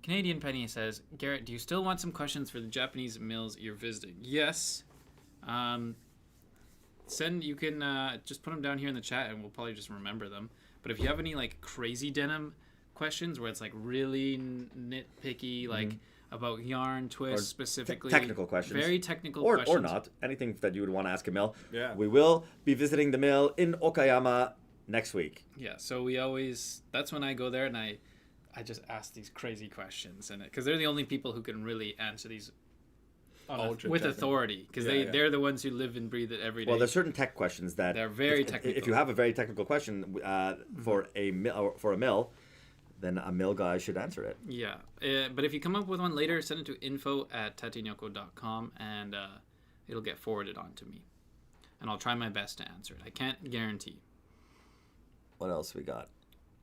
Canadian Penny says, Garrett, do you still want some questions for the Japanese mills you're visiting? Yes. You can just put them down here in the chat and we'll probably just remember them. But if you have any like crazy denim questions where it's like really nitpicky, like about yarn twists specifically. Technical questions. Very technical or questions. Or not. Anything that you would want to ask a mill. Yeah. We will be visiting the mill in Okayama next week. Yeah, so that's when I go there and I just ask these crazy questions, and because they're the only people who can really answer these with authority, because they're the ones who live and breathe it every day. Well, there's certain tech questions that they're very technical. If you have a very technical question for a mill, then a mill guy should answer it. Yeah, but if you come up with one later, send it to info@tatinyoko.com, and it'll get forwarded on to me, and I'll try my best to answer it. I can't guarantee. What else we got?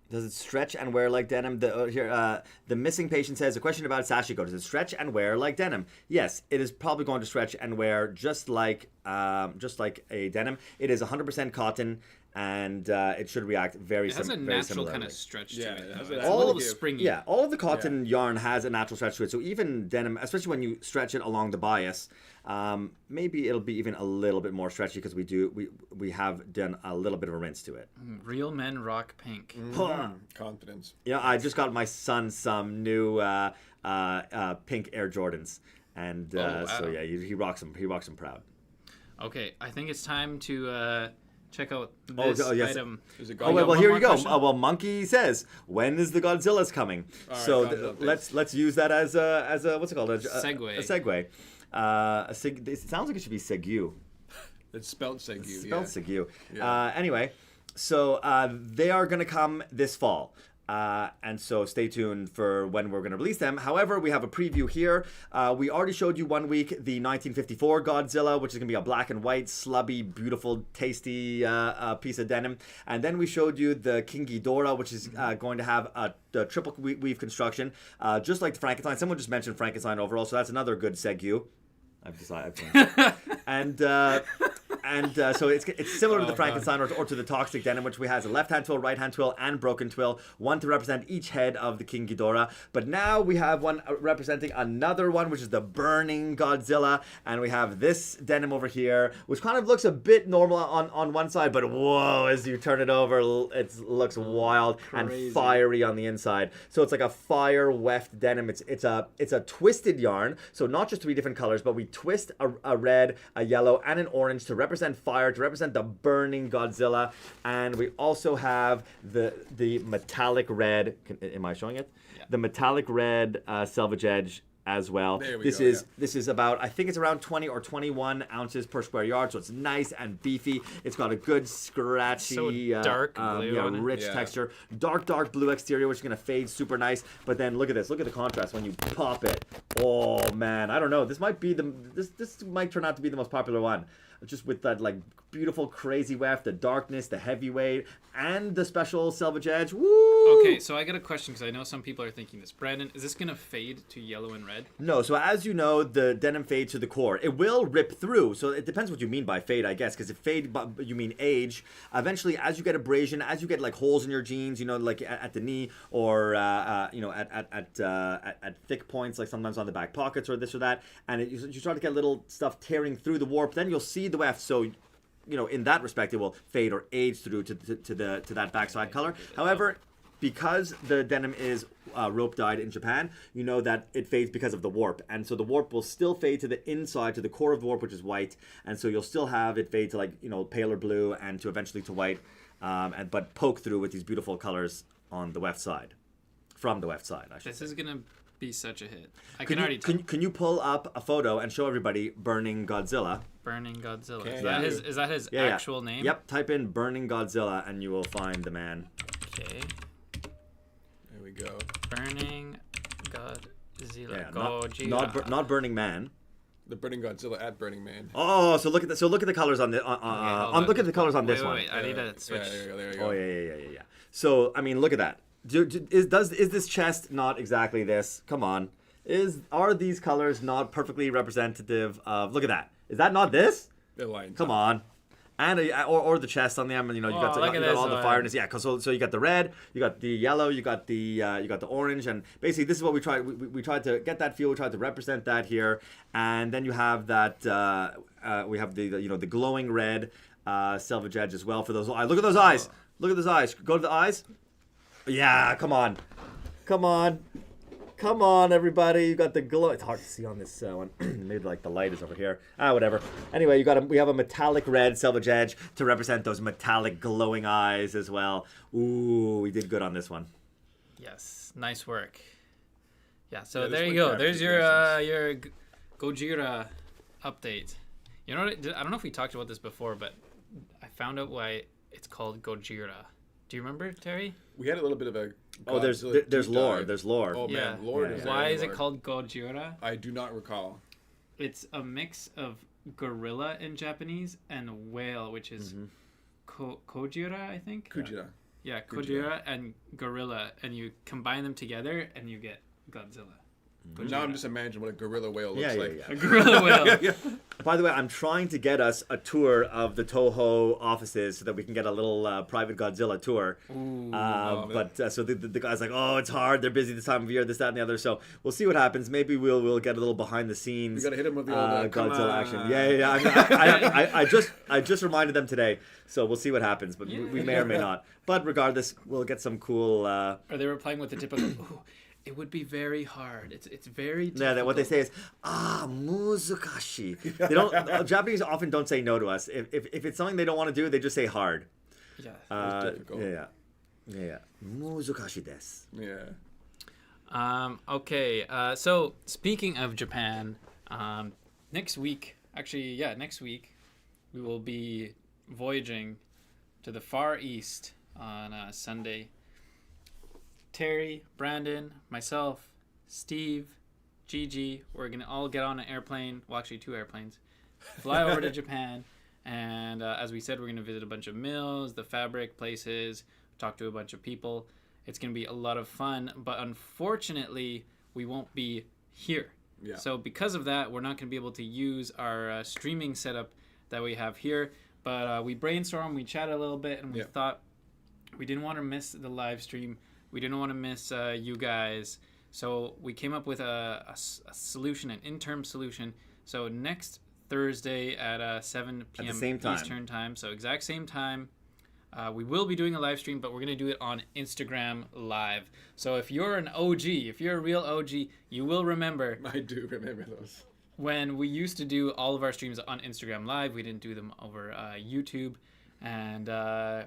Does it stretch and wear like denim? The missing patient says, a question about Sashiko. Does it stretch and wear like denim? Yes, it is probably going to stretch and wear just like a denim. It is 100% cotton, and it should react very similarly. It has a natural kind of stretch to it. It's all of springy. Yeah, all of the cotton yarn has a natural stretch to it. So even denim, especially when you stretch it along the bias, maybe it'll be even a little bit more stretchy because we have done a little bit of a rinse to it. Real men rock pink. Confidence. Yeah, I just got my son some new pink Air Jordans, and wow. so yeah, he rocks them. He rocks them proud. Okay, I think it's time to check out this item. Is it Oh, well, here you go. Well, Monkey says, when is the Godzilla's coming? All right, so let's use that as a what's it called? Segue. A segue. It sounds like it should be Segu. It's spelled Segu. It's spelled Segu. Yeah. Anyway, so they are going to come this fall. And so stay tuned for when we're going to release them. However, we have a preview here. We already showed you 1 week the 1954 Godzilla, which is going to be a black and white, slubby, beautiful, tasty piece of denim. And then we showed you the King Ghidorah, which is going to have a triple weave construction, just like the Frankenstein. Someone just mentioned Frankenstein overall, so that's another good Segu. I've decided. And so it's similar to the Frankenstein or to the toxic denim, which we has a left hand twill, right hand twill, and broken twill, one to represent each head of the King Ghidorah. But now we have one representing another one, which is the burning Godzilla, and we have this denim over here, which kind of looks a bit normal on one side, but whoa, as you turn it over, it looks wild and fiery on the inside. So it's like a fire weft denim. It's a twisted yarn, so not just 3 different colors, but we twist a red, a yellow, and an orange to represent fire, to represent the burning Godzilla. And we also have the metallic red. Am I showing it? Yeah. The metallic red Salvage edge as well. There we This go, is yeah. this is about, I think it's around 20 or 21 ounces per square yard, so it's nice and beefy. It's got a good scratchy, So dark blue on it. rich Yeah. texture. Dark blue exterior, which is gonna fade super nice. But then look at this. Look at the contrast when you pop it. Oh man, I don't know. This might be this might turn out to be the most popular one. Just with that like beautiful crazy weft, the darkness, the heavyweight, and the special Salvage edge. Woo! Okay, so I got a question because I know some people are thinking this. Brandon, is this gonna fade to yellow and red? No, so as you know, the denim fades to the core. It will rip through, so it depends what you mean by fade, I guess, because if fade, you mean age. Eventually, as you get abrasion, as you get like holes in your jeans, you know, like at the knee, or you know, at thick points, like sometimes on the back pockets or this or that, and you start to get little stuff tearing through the warp. Then you'll see the weft. So, you know, in that respect, it will fade or age through to that backside color. However, because the denim is rope dyed in Japan, you know that it fades because of the warp, and so the warp will still fade to the inside, to the core of the warp, which is white, and so you'll still have it fade to like, you know, paler blue and to eventually to white, but poke through with these beautiful colors on the weft side, from the weft side, I should This say. is gonna be such a hit. I Can can already tell. can you pull up a photo and show everybody Burning Godzilla? Burning Godzilla. Okay. Is that his Yeah, actual name? Yep, type in Burning Godzilla and you will find the man. Okay. There we go. Burning Godzilla. Yeah, Gojira. not Burning Man. The Burning Godzilla at Burning Man. Oh, so look at the colors on the hold on. look at the colors on this wait, one. Wait, I need to switch. Yeah, there you go. There you go. Oh yeah. So I mean, look at that. Is this chest not exactly this? Come on. Are these colors not perfectly representative of? Look at that. Is that not this? They're lines. Come on. And or the chest on them, and you know you got, Oh, look you at got this all the one. fireness. Yeah, so you got the red, you got the yellow, you got the orange, and basically this is what we tried. We tried to get that feel. We tried to represent that here, and then you have that. We have the you know the glowing red Salvage edge as well for those eyes. Look at those eyes. Look at those eyes. Go to the eyes. Yeah, come on, everybody! You got the glow. It's hard to see on this one. Maybe like the light is over here. Whatever. Anyway, we have a metallic red Salvage edge to represent those metallic glowing eyes as well. Ooh, we did good on this one. Yes, nice work. Yeah, so Yeah, this there you one go. captures There's your Gojira update. You know what? I don't know if we talked about this before, but I found out why it's called Gojira. Do you remember, Terry? We had a little bit of a. Oh, there's Godzilla deep lore. dive. There's lore. Oh Yeah. man, Lord Yeah, is yeah. Why there, is it Lord. called Gojira? I do not recall. It's a mix of gorilla in Japanese and whale, which is Kojira, I think. Kujira. Yeah, Kojira and gorilla, and you combine them together and you get Godzilla. But now I'm just imagining what a gorilla whale looks Yeah, yeah, like. yeah. A gorilla whale. By the way, I'm trying to get us a tour of the Toho offices so that we can get a little private Godzilla tour. So the guy's like, oh, it's hard. They're busy this time of year, this, that, and the other. So we'll see what happens. Maybe we'll get a little behind the scenes. We gotta hit him with the old, come Godzilla on. action. Yeah. I just reminded them today, so we'll see what happens. But we may or may not. But regardless, we'll get some cool. Or they were playing with the typical. Ooh, it would be very hard. It's very difficult. Yeah, what they say is muzukashi. They don't. Japanese often don't say no to us. If it's something they don't want to do, they just say hard. Yeah. difficult. Yeah. Muzukashi desu. Yeah. Okay. So speaking of Japan, next week, we will be voyaging to the Far East on Sunday. Terry, Brandon, myself, Steve, Gigi, we're going to all get on an airplane. Well, actually 2 airplanes. Fly over to Japan. And as we said, we're going to visit a bunch of mills, the fabric places, talk to a bunch of people. It's going to be a lot of fun. But unfortunately, we won't be here. Yeah. So because of that, we're not going to be able to use our streaming setup that we have here. But we brainstormed, we chatted a little bit, and we thought we didn't want to miss the live stream. We didn't want to miss you guys. So we came up with a solution, an interim solution. So next Thursday at 7 p.m. At the same time. Eastern time, so exact same time, we will be doing a live stream, but we're going to do it on Instagram Live. So if you're an OG, if you're a real OG, you will remember I do remember those. when we used to do all of our streams on Instagram Live. We didn't do them over YouTube. And so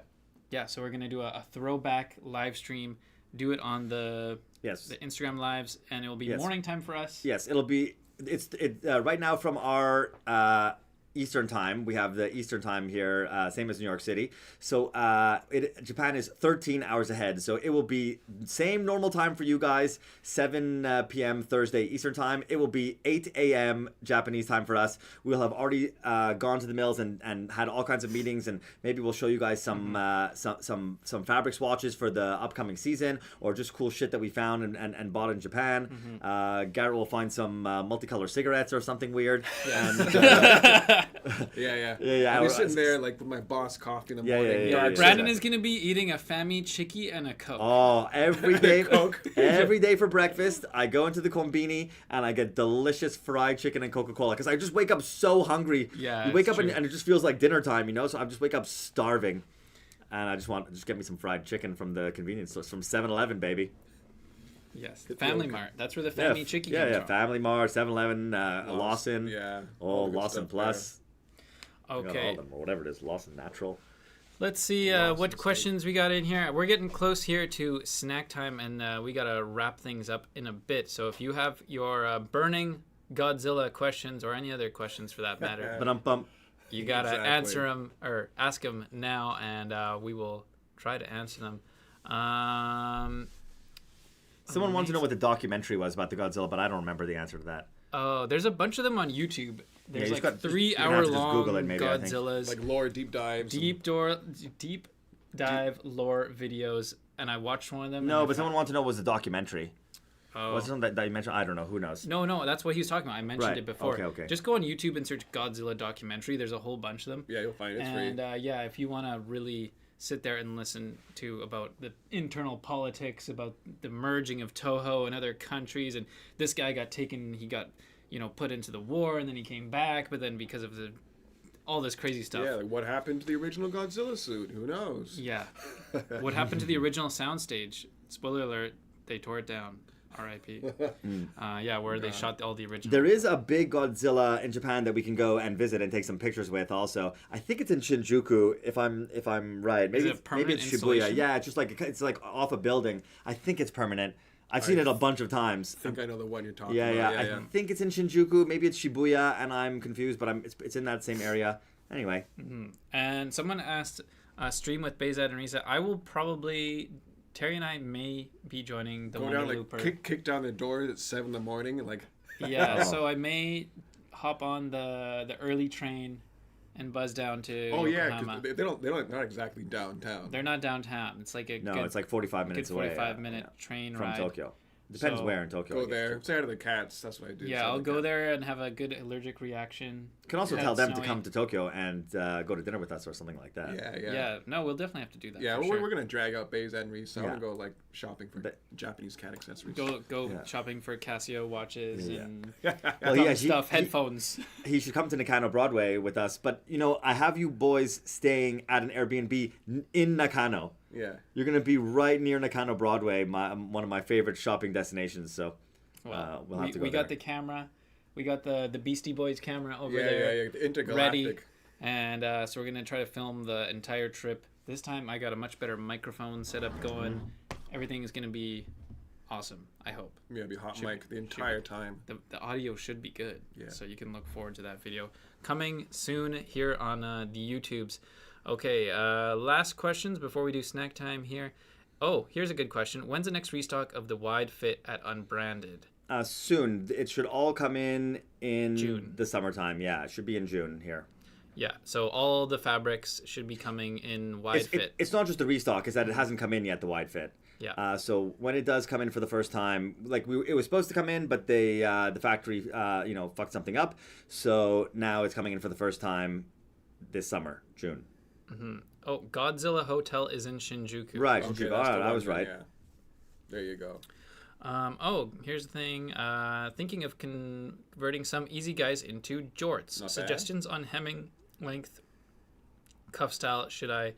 we're going to do a throwback live stream do it on the Yes. Instagram lives, and it will be Yes. morning time for us. Yes, it'll be. Right now from our Eastern time. We have the Eastern time here, same as New York City. So Japan is 13 hours ahead. So it will be same normal time for you guys, 7 p.m. Thursday Eastern time. It will be 8 a.m. Japanese time for us. We'll have already gone to the mills and had all kinds of meetings, and maybe we'll show you guys some fabric swatches for the upcoming season, or just cool shit that we found and bought in Japan. Garrett will find some multicolor cigarettes or something weird. And, yeah. I'll be sitting there like with my boss coffee in the morning. Brandon is gonna be eating a Fami Chiki and a Coke. Oh, every day, Coke. every day for breakfast, I go into the kombini and I get delicious fried chicken and Coca-Cola because I just wake up so hungry. Yeah, you wake it's up true. and it just feels like dinner time, you know. So I just wake up starving, and I just get me some fried chicken from the convenience store, from 7-Eleven, baby. Yes, Family Mart. That's where the Fami Chiki comes from. Family Mart, 7-Eleven, Lawson. Yeah. Oh, Lawson Plus. Okay. All them, or whatever it is, Lawson Natural. Let's see what questions we got in here. We're getting close here to snack time, and we got to wrap things up in a bit. So if you have your burning Godzilla questions or any other questions for that matter, you got to answer them or ask them now, and we will try to answer them. Someone wanted to know what the documentary was about the Godzilla, but I don't remember the answer to that. Oh, there's a bunch of them on YouTube. There's like you 3 can have to just hour-long Google it maybe, I think. Godzillas. Like lore deep dives. Deep dive lore videos, and I watched one of them. No, but someone wanted to know what was the documentary. Oh. What's something that you mentioned? I don't know. Who knows? No, that's what he was talking about. I mentioned Right. it before. Okay. Just go on YouTube and search Godzilla documentary. There's a whole bunch of them. Yeah, you'll find it. It's And free. if you want to really sit there and listen to about the internal politics, about the merging of Toho and other countries, and this guy got taken, he got, put into the war, and then he came back, but then because of all this crazy stuff. Yeah, like what happened to the original Godzilla suit? Who knows? Yeah. What happened to the original soundstage? Spoiler alert, they tore it down. R.I.P. Where they shot all the original. There is a big Godzilla in Japan that we can go and visit and take some pictures with. Also, I think it's in Shinjuku. If I'm right, maybe Is it a permanent it's Shibuya. installation? Yeah, it's just it's like off a building. I think it's permanent. I've seen it a bunch of times. I think I know the one you're talking Yeah. about. I think it's in Shinjuku. Maybe it's Shibuya, and I'm confused, but it's in that same area. Anyway. And someone asked, stream with Bezad and Risa. I will probably... Terry and I may be joining the Go Wonder down, Looper. kick down the door at 7 in the morning, and like. Yeah, so I may hop on the early train and buzz down to Oh yeah, Yokohama. because they're not exactly downtown. They're not downtown. It's like It's like 45 minutes away. 45-minute train from ride. Tokyo. Depends So, where in Tokyo. Go I guess. there. Say hi to the cats. That's what I do. Yeah, I'll go there and have a good allergic reaction. You can also Yeah, tell them snowy. to come to Tokyo and go to dinner with us or something like that. Yeah. No, we'll definitely have to do that. Yeah, for we're sure. gonna drag out Bays and Reese. So I Yeah. wanna go like shopping for Japanese cat accessories. Go Yeah. shopping for Casio watches Yeah. and Well, stuff, headphones. He should come to Nakano Broadway with us. But, I have you boys staying at an Airbnb in Nakano. Yeah. You're going to be right near Nakano Broadway, one of my favorite shopping destinations. So Well, we'll have to go we got there. the camera. We got the Beastie Boys camera over Yeah, there. The intergalactic. Ready. And so we're going to try to film the entire trip. This time I got a much better microphone setup going. Everything is going to be awesome, I hope. Yeah, be hot Should mic be- the entire time. The audio should be good. Yeah. So you can look forward to that video. Coming soon here on the YouTubes. Okay, last questions before we do snack time here. Oh, here's a good question. When's the next restock of the wide fit at Unbranded? Soon. It should all come in June. the summertime. Yeah, it should be in June here. Yeah, so all the fabrics should be coming in wide fit. It's not just the restock, it's that it hasn't come in yet, the wide fit. Yeah. So when it does come in for the first time, it was supposed to come in, but the factory fucked something up. So now it's coming in for the first time this summer, June. Oh, Godzilla Hotel is in Shinjuku. Right, Okay, Shinjuku. that's the I one was then, right. Yeah. There you go. Here's the thing. Thinking of converting some easy guys into jorts. Not bad. Suggestions on hemming, length, cuff style. Should I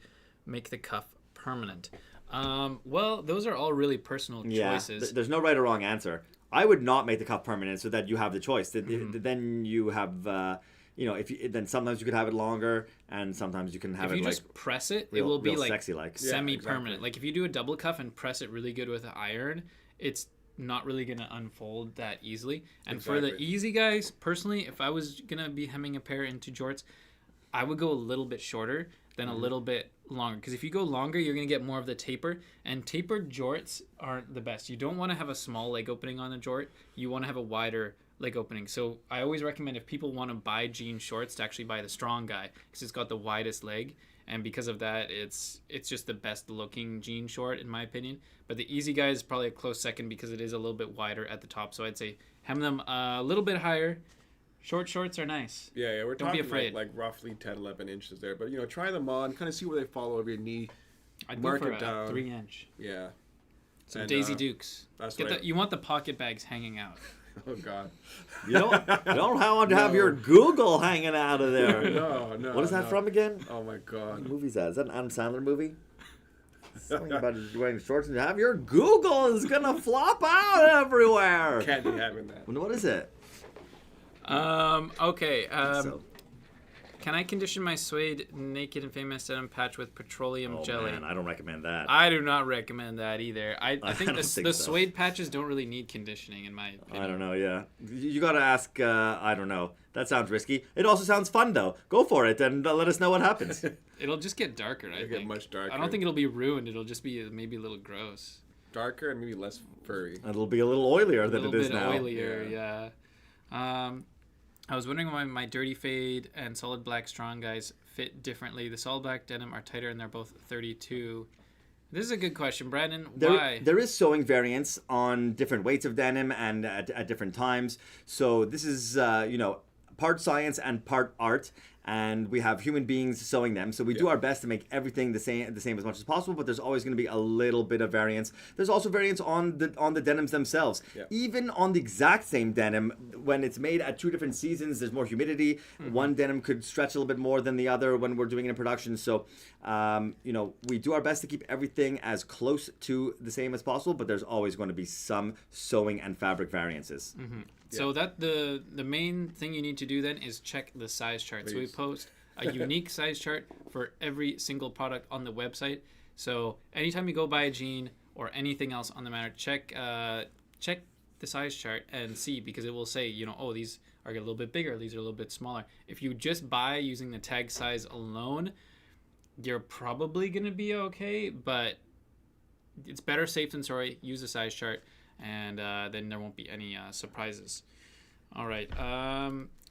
make the cuff permanent? Well, those are all really personal choices. There's no right or wrong answer. I would not make the cuff permanent so that you have the choice. Then you have you know, then sometimes you could have it longer, and sometimes you can have If it you like just press it, it real, will be real like sexy like. semi-permanent. exactly. Like if you do a double cuff and press it really good with an iron, it's not really gonna unfold that easily. And for the Exactly. easy guys, personally, if I was gonna be hemming a pair into jorts, I would go a little bit shorter than a little bit longer. Because if you go longer, you're gonna get more of the taper. And tapered jorts aren't the best. You don't want to have a small leg opening on a jort. You want to have a wider leg opening. So I always recommend if people want to buy jean shorts to actually buy the strong guy because it's got the widest leg. And because of that, it's just the best looking jean short in my opinion. But the easy guy is probably a close second because it is a little bit wider at the top. So I'd say hem them a little bit higher. Short shorts are nice. Yeah, we're Don't be talking afraid. like roughly 10, 11 inches there. But, you know, try them on, kind of see where they fall over your knee. I'd Mark go for it a down. 3-inch. Yeah. Some And, Daisy Dukes. that's Get right. you want the pocket bags hanging out. Oh, God. You don't want to have your Google hanging out of there. No. What is that no. from again? Oh, my What God. movie is that? Is that an Adam Sandler movie? Something about wearing shorts and have your Google is gonna flop out everywhere. Can't be having that. What is it? Okay. So, Can I condition my suede Naked and Famous Denim patch with petroleum oh jelly? man, I don't recommend that. I do not recommend that either. I think don't the think so. suede patches don't really need conditioning in my opinion. I don't know. Yeah, you gotta ask. I don't know. That sounds risky. It also sounds fun though. Go for it and let us know what happens. It'll just get darker, I It'll think. get much darker. I don't think it'll be ruined. It'll just be maybe a little gross. Darker and maybe less furry. It'll be a little oilier A than little it is bit now. oilier, yeah. I was wondering why my dirty fade and solid black strong guys fit differently. The solid black denim are tighter and they're both 32. This is a good question, Brandon. Why? There is sewing variants on different weights of denim and at different times. So this is, part science and part art. And we have human beings sewing them. So we do our best to make everything the same as much as possible, but there's always going to be a little bit of variance. There's also variance on the denims themselves. Yeah. Even on the exact same denim, when it's made at two different seasons, there's more humidity. One denim could stretch a little bit more than the other when we're doing it in production. So, we do our best to keep everything as close to the same as possible, but there's always going to be some sewing and fabric variances. So that the main thing you need to do then is check the size chart. So we Please. post a unique size chart for every single product on the website. So anytime you go buy a jean or anything else on the matter, check the size chart and see, because it will say, these are a little bit bigger, these are a little bit smaller. If you just buy using the tag size alone, you're probably going to be okay, but it's better safe than sorry. Use the size chart, and then there won't be any surprises. All right.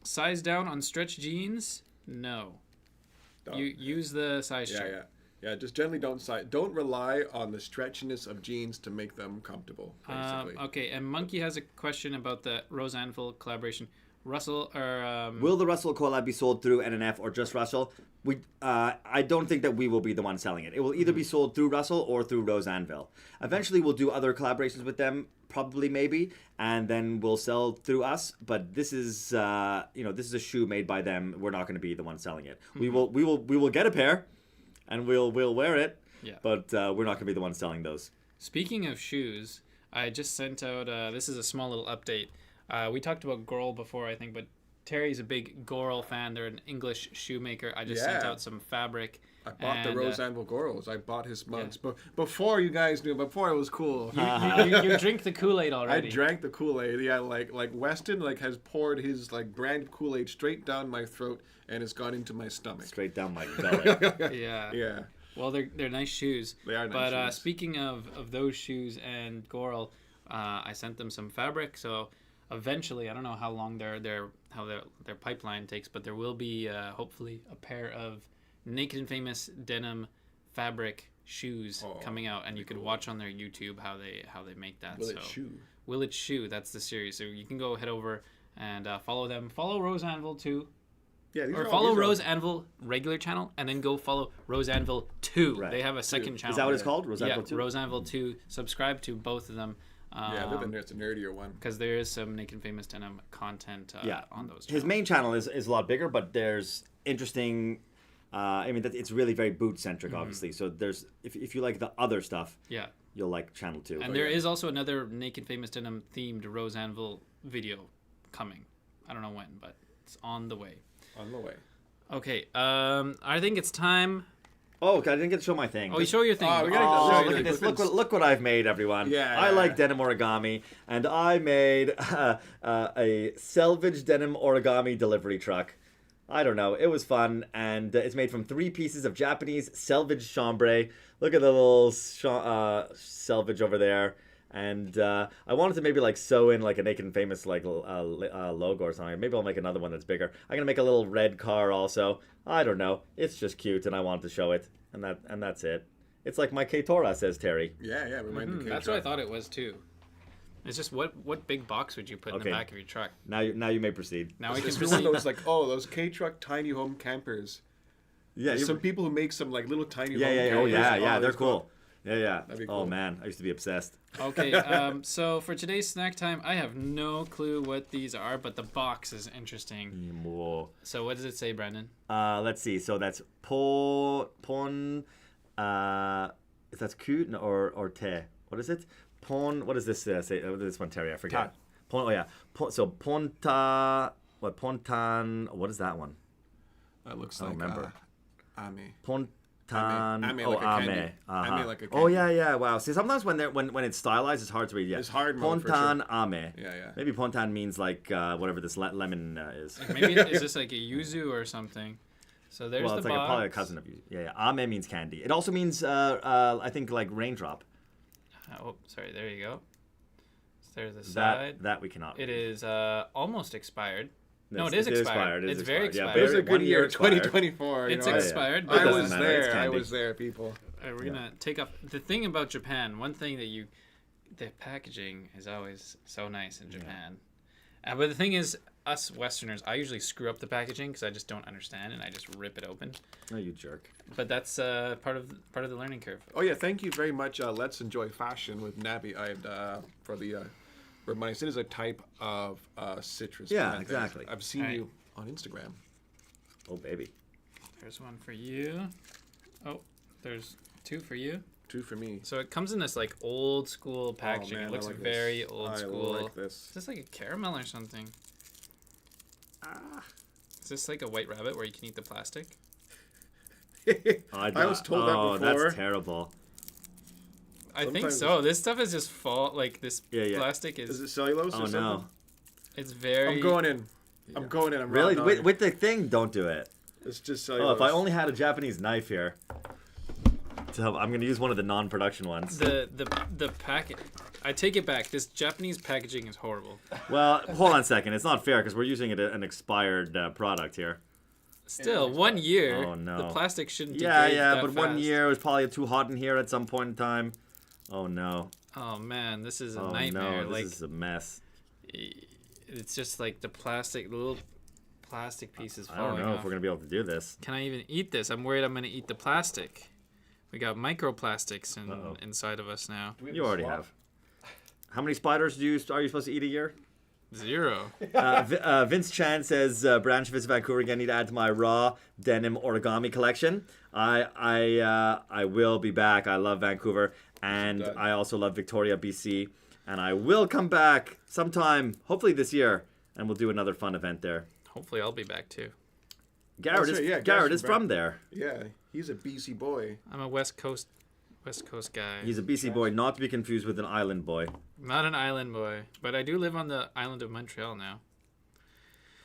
Size down on stretch jeans? No. Don't. You use the size chart. Yeah. Just generally don't rely on the stretchiness of jeans to make them comfortable. Basically. Okay, and Monkey has a question about the Rose Anvil collaboration. Russell or Will the Russell collab be sold through NNF or just Russell? I don't think that we will be the one selling it. It will either be sold through Russell or through Rose Anvil. Eventually, we'll do other collaborations with them, probably maybe, and then we'll sell through us. But this is, this is a shoe made by them. We're not going to be the one selling it. We will get a pair, and we'll wear it. Yeah. But we're not going to be the one selling those. Speaking of shoes, I just sent out. This is a small little update. We talked about Gorl before, I think, but Terry's a big Gorl fan. They're an English shoemaker. I just sent Yeah. out some fabric. I bought the and, Rose Anvil Gorals. I bought his mugs. But before you guys knew, before it was cool. You drink the Kool-Aid I already. drank the Kool-Aid. Yeah, like Weston has poured his brand of Kool-Aid straight down my throat and it's gone into my stomach. Straight down my belly. Yeah. Yeah. Well, they're nice shoes. They are nice But shoes. speaking of those shoes and Gorl, I sent them some fabric. So eventually, I don't know how long their pipeline takes, but there will be hopefully a pair of Naked and Famous Denim fabric shoes coming out, and you could watch on their YouTube how they make that. Will it shoe? Will It Shoe? That's the series. So you can go head over and follow them. Follow Rose Anvil too. Yeah, Or follow Rose Anvil regular channel, and then go follow Rose Anvil 2. Right. They have a second channel. Is that what it's called? Rose Yeah, Anvil 2? Rose Anvil 2. Subscribe to both of them. Yeah, it's a nerdier one. Because there is some Naked and Famous Denim content on those channels. His main channel is a lot bigger, but there's interesting. It's really very boot centric, obviously. So there's if you like the other stuff, Yeah. you'll like channel 2. And there is also another Naked Famous Denim themed Rose Anvil video coming. I don't know when, but it's on the way. On the way. Okay. I think it's time. Oh, I didn't get to show my thing. Oh, you show your thing. Oh, we gotta Oh, show look you at the this! Clippins. Look what I've made, everyone. Yeah. I like denim origami, and I made a Salvage denim origami delivery truck. I don't know. It was fun, and it's made from 3 pieces of Japanese Salvage chambray. Look at the little Salvage over there. And I wanted to maybe like sew in like a Naked Famous like logo or something. Maybe I'll make another one that's bigger. I'm gonna make a little red car also. I don't know. It's just cute, and I wanted to show it, and that's it. It's like my K-Tora, says Terry. Yeah, remind me. That's what I thought it was too. It's just what big box would you put in the back of your truck? Now you may proceed. Now we can It's one proceed. of those like those K-Truck tiny home campers. Yeah, There's some people who make some like little tiny home Oh campers. yeah, they're that's cool. Yeah. That'd be Oh cool. man, I used to be obsessed. Okay, so for today's snack time, I have no clue what these are, but the box is interesting. Whoa. So what does it say, Brandon? Let's see. So that's pon. Is that cute or te? What is it? Pon. What does this say? This one, Terry. I forget. Ta. Pon. Oh yeah. So ponta. What pontan? What is that one? That looks I like don't remember. Ame. Pontan. Ame Oh, like a ame. candy. Uh-huh. Ame like a Oh candy. yeah. Wow. See, sometimes when it's stylized, it's hard to read. Yeah. It's hard mode, for sure. Pontan ame. Yeah. Maybe pontan means like whatever this lemon is. Maybe is this like a yuzu or something? So there's Well, the it's box. like probably a cousin of you. Yeah. Ame means candy. It also means I think like raindrop. Oh, sorry. There you go. So there's the side. That we cannot. It read. is almost expired. No, it It's- is expired. It is It's very expired. expired. It was a Very- good 1 year year, expired. 2024. It's you know, expired. It but I doesn't was matter, it's there. I candy. was there, people. We're gonna take off the thing about Japan. One thing that the packaging is always so nice in Japan. But the thing is, us Westerners, I usually screw up the packaging because I just don't understand and I just rip it open. Oh, you jerk. But that's part of the learning curve. Oh yeah, thank you very much. Let's enjoy fashion with Nabi. For the reminder, it is a type of citrus. Yeah, plant. exactly. I've seen Right. you on Instagram. Oh, baby. There's one for you. Oh, there's 2 for you. 2 for me. So it comes in this like old school packaging. man, It I looks like very this. old I school. like this. Is this like a caramel or something? Is this like a white rabbit where you can eat the plastic? I was told that before. That's terrible. I think Sometimes- so. This stuff is just fall. Like this Yeah. plastic is. Is it cellulose Oh or something? no. It's very. I'm going in. I'm going in. I'm Really? riding on it. With the thing, don't do it. It's just Oh, cellulose. if I only had a Japanese knife here. To help, I'm going to use one of the non-production ones. The packet. I take it back. This Japanese packaging is horrible. Well, hold on a second. It's not fair because we're using an expired product here. Still, 1 year. Oh, no. The plastic shouldn't. Yeah, degrade that but 1 fast. year was probably too hot in here at some point in time. Oh no. Oh man, this is a Oh nightmare. no, Like this is a mess. it's just like the little plastic pieces I falling don't know off. if we're going to be able to do this. Can I even eat this? I'm worried I'm gonna eat the plastic. We got microplastics Uh-oh. inside of us now. You already have. How many spiders are you supposed to eat a year? 0. Vince Chan says, Branch Visit Vancouver again, need to add to my raw denim origami collection. I will be back. I love Vancouver. And Done. I also love Victoria, BC. And I will come back sometime, hopefully this year. And we'll do another fun event there. Hopefully I'll be back too. Garrett That's is, right, yeah, Garrett Garrett's is from from there. Yeah, he's a BC boy. I'm a West Coast guy. He's a BC boy, not to be confused with an island boy. Not an island boy, but I do live on the island of Montreal now.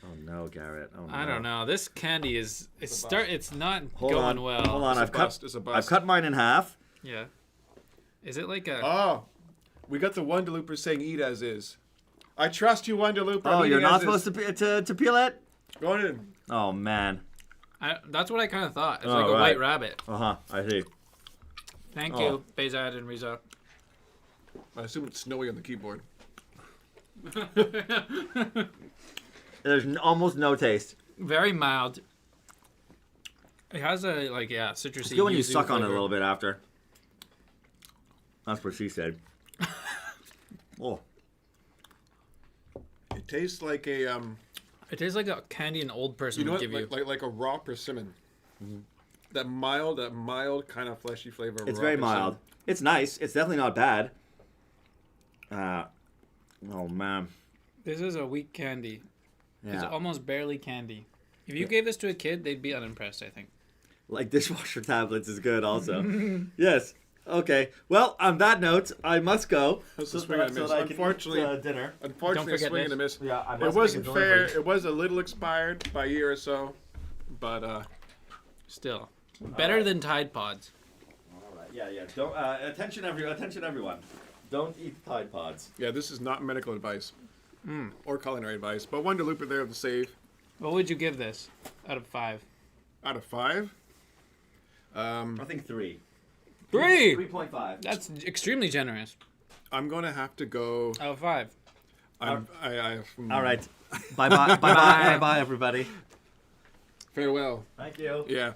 Oh no, Garrett. Oh no. I don't know. This candy is it's not Hold going on. well. Hold on. It's a I've bust, cut. it's a bust. I've cut mine in half. Yeah. Is it like a Oh, we got the Wonderlooper saying eat as is. I trust you, Wonderlooper. Oh, I'm you're eating not as is. supposed to peel it. Go on in. Oh man. that's what I kind of thought. It's Oh, like a right. white rabbit. I see. Thank Oh. you, Bezad and Riza. I assume it's snowy on the keyboard. There's almost no taste. Very mild. It has a citrusy. It's good when you yuzu suck on it a flavor. little bit after. That's what she said. Oh, It tastes like a It tastes like a candy an old person you know would what, give you. like a raw persimmon. That mild kind of fleshy flavor. Of it's raw very persimmon. mild. It's nice. It's definitely not bad. Oh man. This is a weak candy. It's Yeah. almost barely candy. If you gave this to a kid, they'd be unimpressed, I think. Like dishwasher tablets is good also. Yes. Okay. Well, on that note, I must go. That's a swing and a miss. that I can Unfortunately, eat, dinner. Unfortunately, a forget swing and a this. miss. Yeah, I It must wasn't make a fair. delivery. It was a little expired by a year or so, but Still. Better than Tide Pods. All right. Yeah. Don't attention everyone. Don't eat Tide Pods. yeah, this is not medical advice or culinary advice, but one to loop it there to save. What would you give this out of 5? Out of 5, I think 3. 3! 3.5. That's extremely generous. I'm gonna have to go. Out of 5. All right. Bye bye everybody. Farewell. Thank you. Yeah.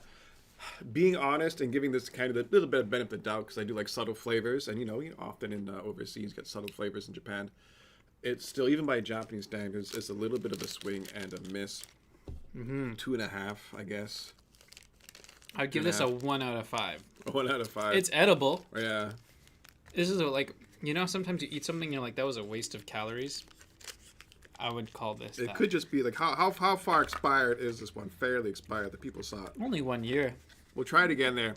Being honest and giving this kind of a little bit of benefit of doubt because I do like subtle flavors, and you know often in overseas get subtle flavors in Japan. It's still, even by Japanese standards, it's a little bit of a swing and a miss. 2.5, I guess. I'd give this a 1 out of 5. 1 out of 5. It's edible. Yeah. This is like, sometimes you eat something and you're like, that was a waste of calories. I would call this It that. could just be like how far expired is this one? Fairly expired. The people saw it. Only 1 year. We'll try it again there.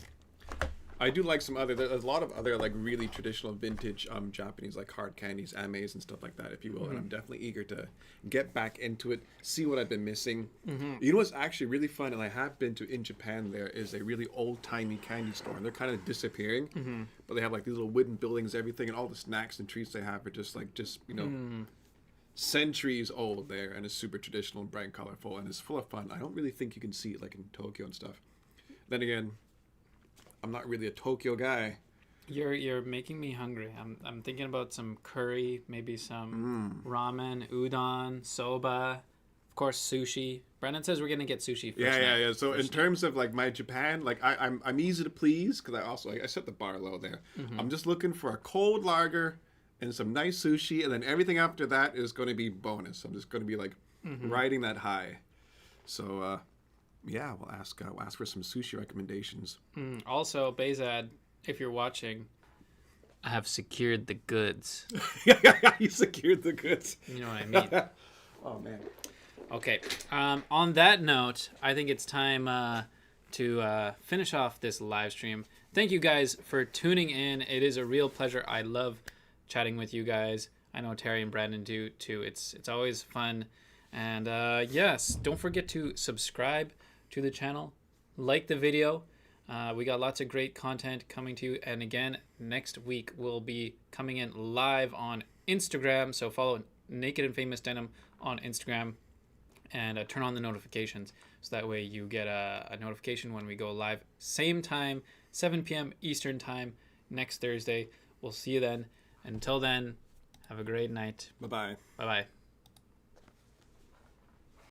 I do like there's a lot of other like really traditional vintage Japanese like hard candies, ames and stuff like that, if you will. And I'm definitely eager to get back into it, see what I've been missing. You know what's actually really fun, and I have been to in Japan, there is a really old-timey candy store, and they're kind of disappearing. But they have like these little wooden buildings, everything, and all the snacks and treats they have are just centuries old there, and it's super traditional and bright and colorful, and it's full of fun. I don't really think you can see it like in Tokyo and stuff. Then again, I'm not really a Tokyo guy. You're making me hungry. I'm thinking about some curry, maybe some ramen, udon, soba, of course sushi. Brendan says we're gonna get sushi first. Yeah. So in terms of like my Japan, like I'm easy to please because I set the bar low there. I'm just looking for a cold lager and some nice sushi, and then everything after that is going to be bonus. I'm just going to be like riding that high. So yeah, we'll ask for some sushi recommendations. Also, Bezad, if you're watching, I have secured the goods. You secured the goods. You know what I mean? Oh man. Okay. On that note, I think it's time to finish off this live stream. Thank you guys for tuning in. It is a real pleasure. I love chatting with you guys. I know Terry and Brandon do too. It's always fun. And yes, don't forget to subscribe to the channel, like the video. We got lots of great content coming to you. And again, next week we'll be coming in live on Instagram. So follow Naked and Famous Denim on Instagram and turn on the notifications. So that way you get a notification when we go live. Same time, 7 p.m. Eastern time next Thursday. We'll see you then. Until then, have a great night. Bye-bye. Bye-bye.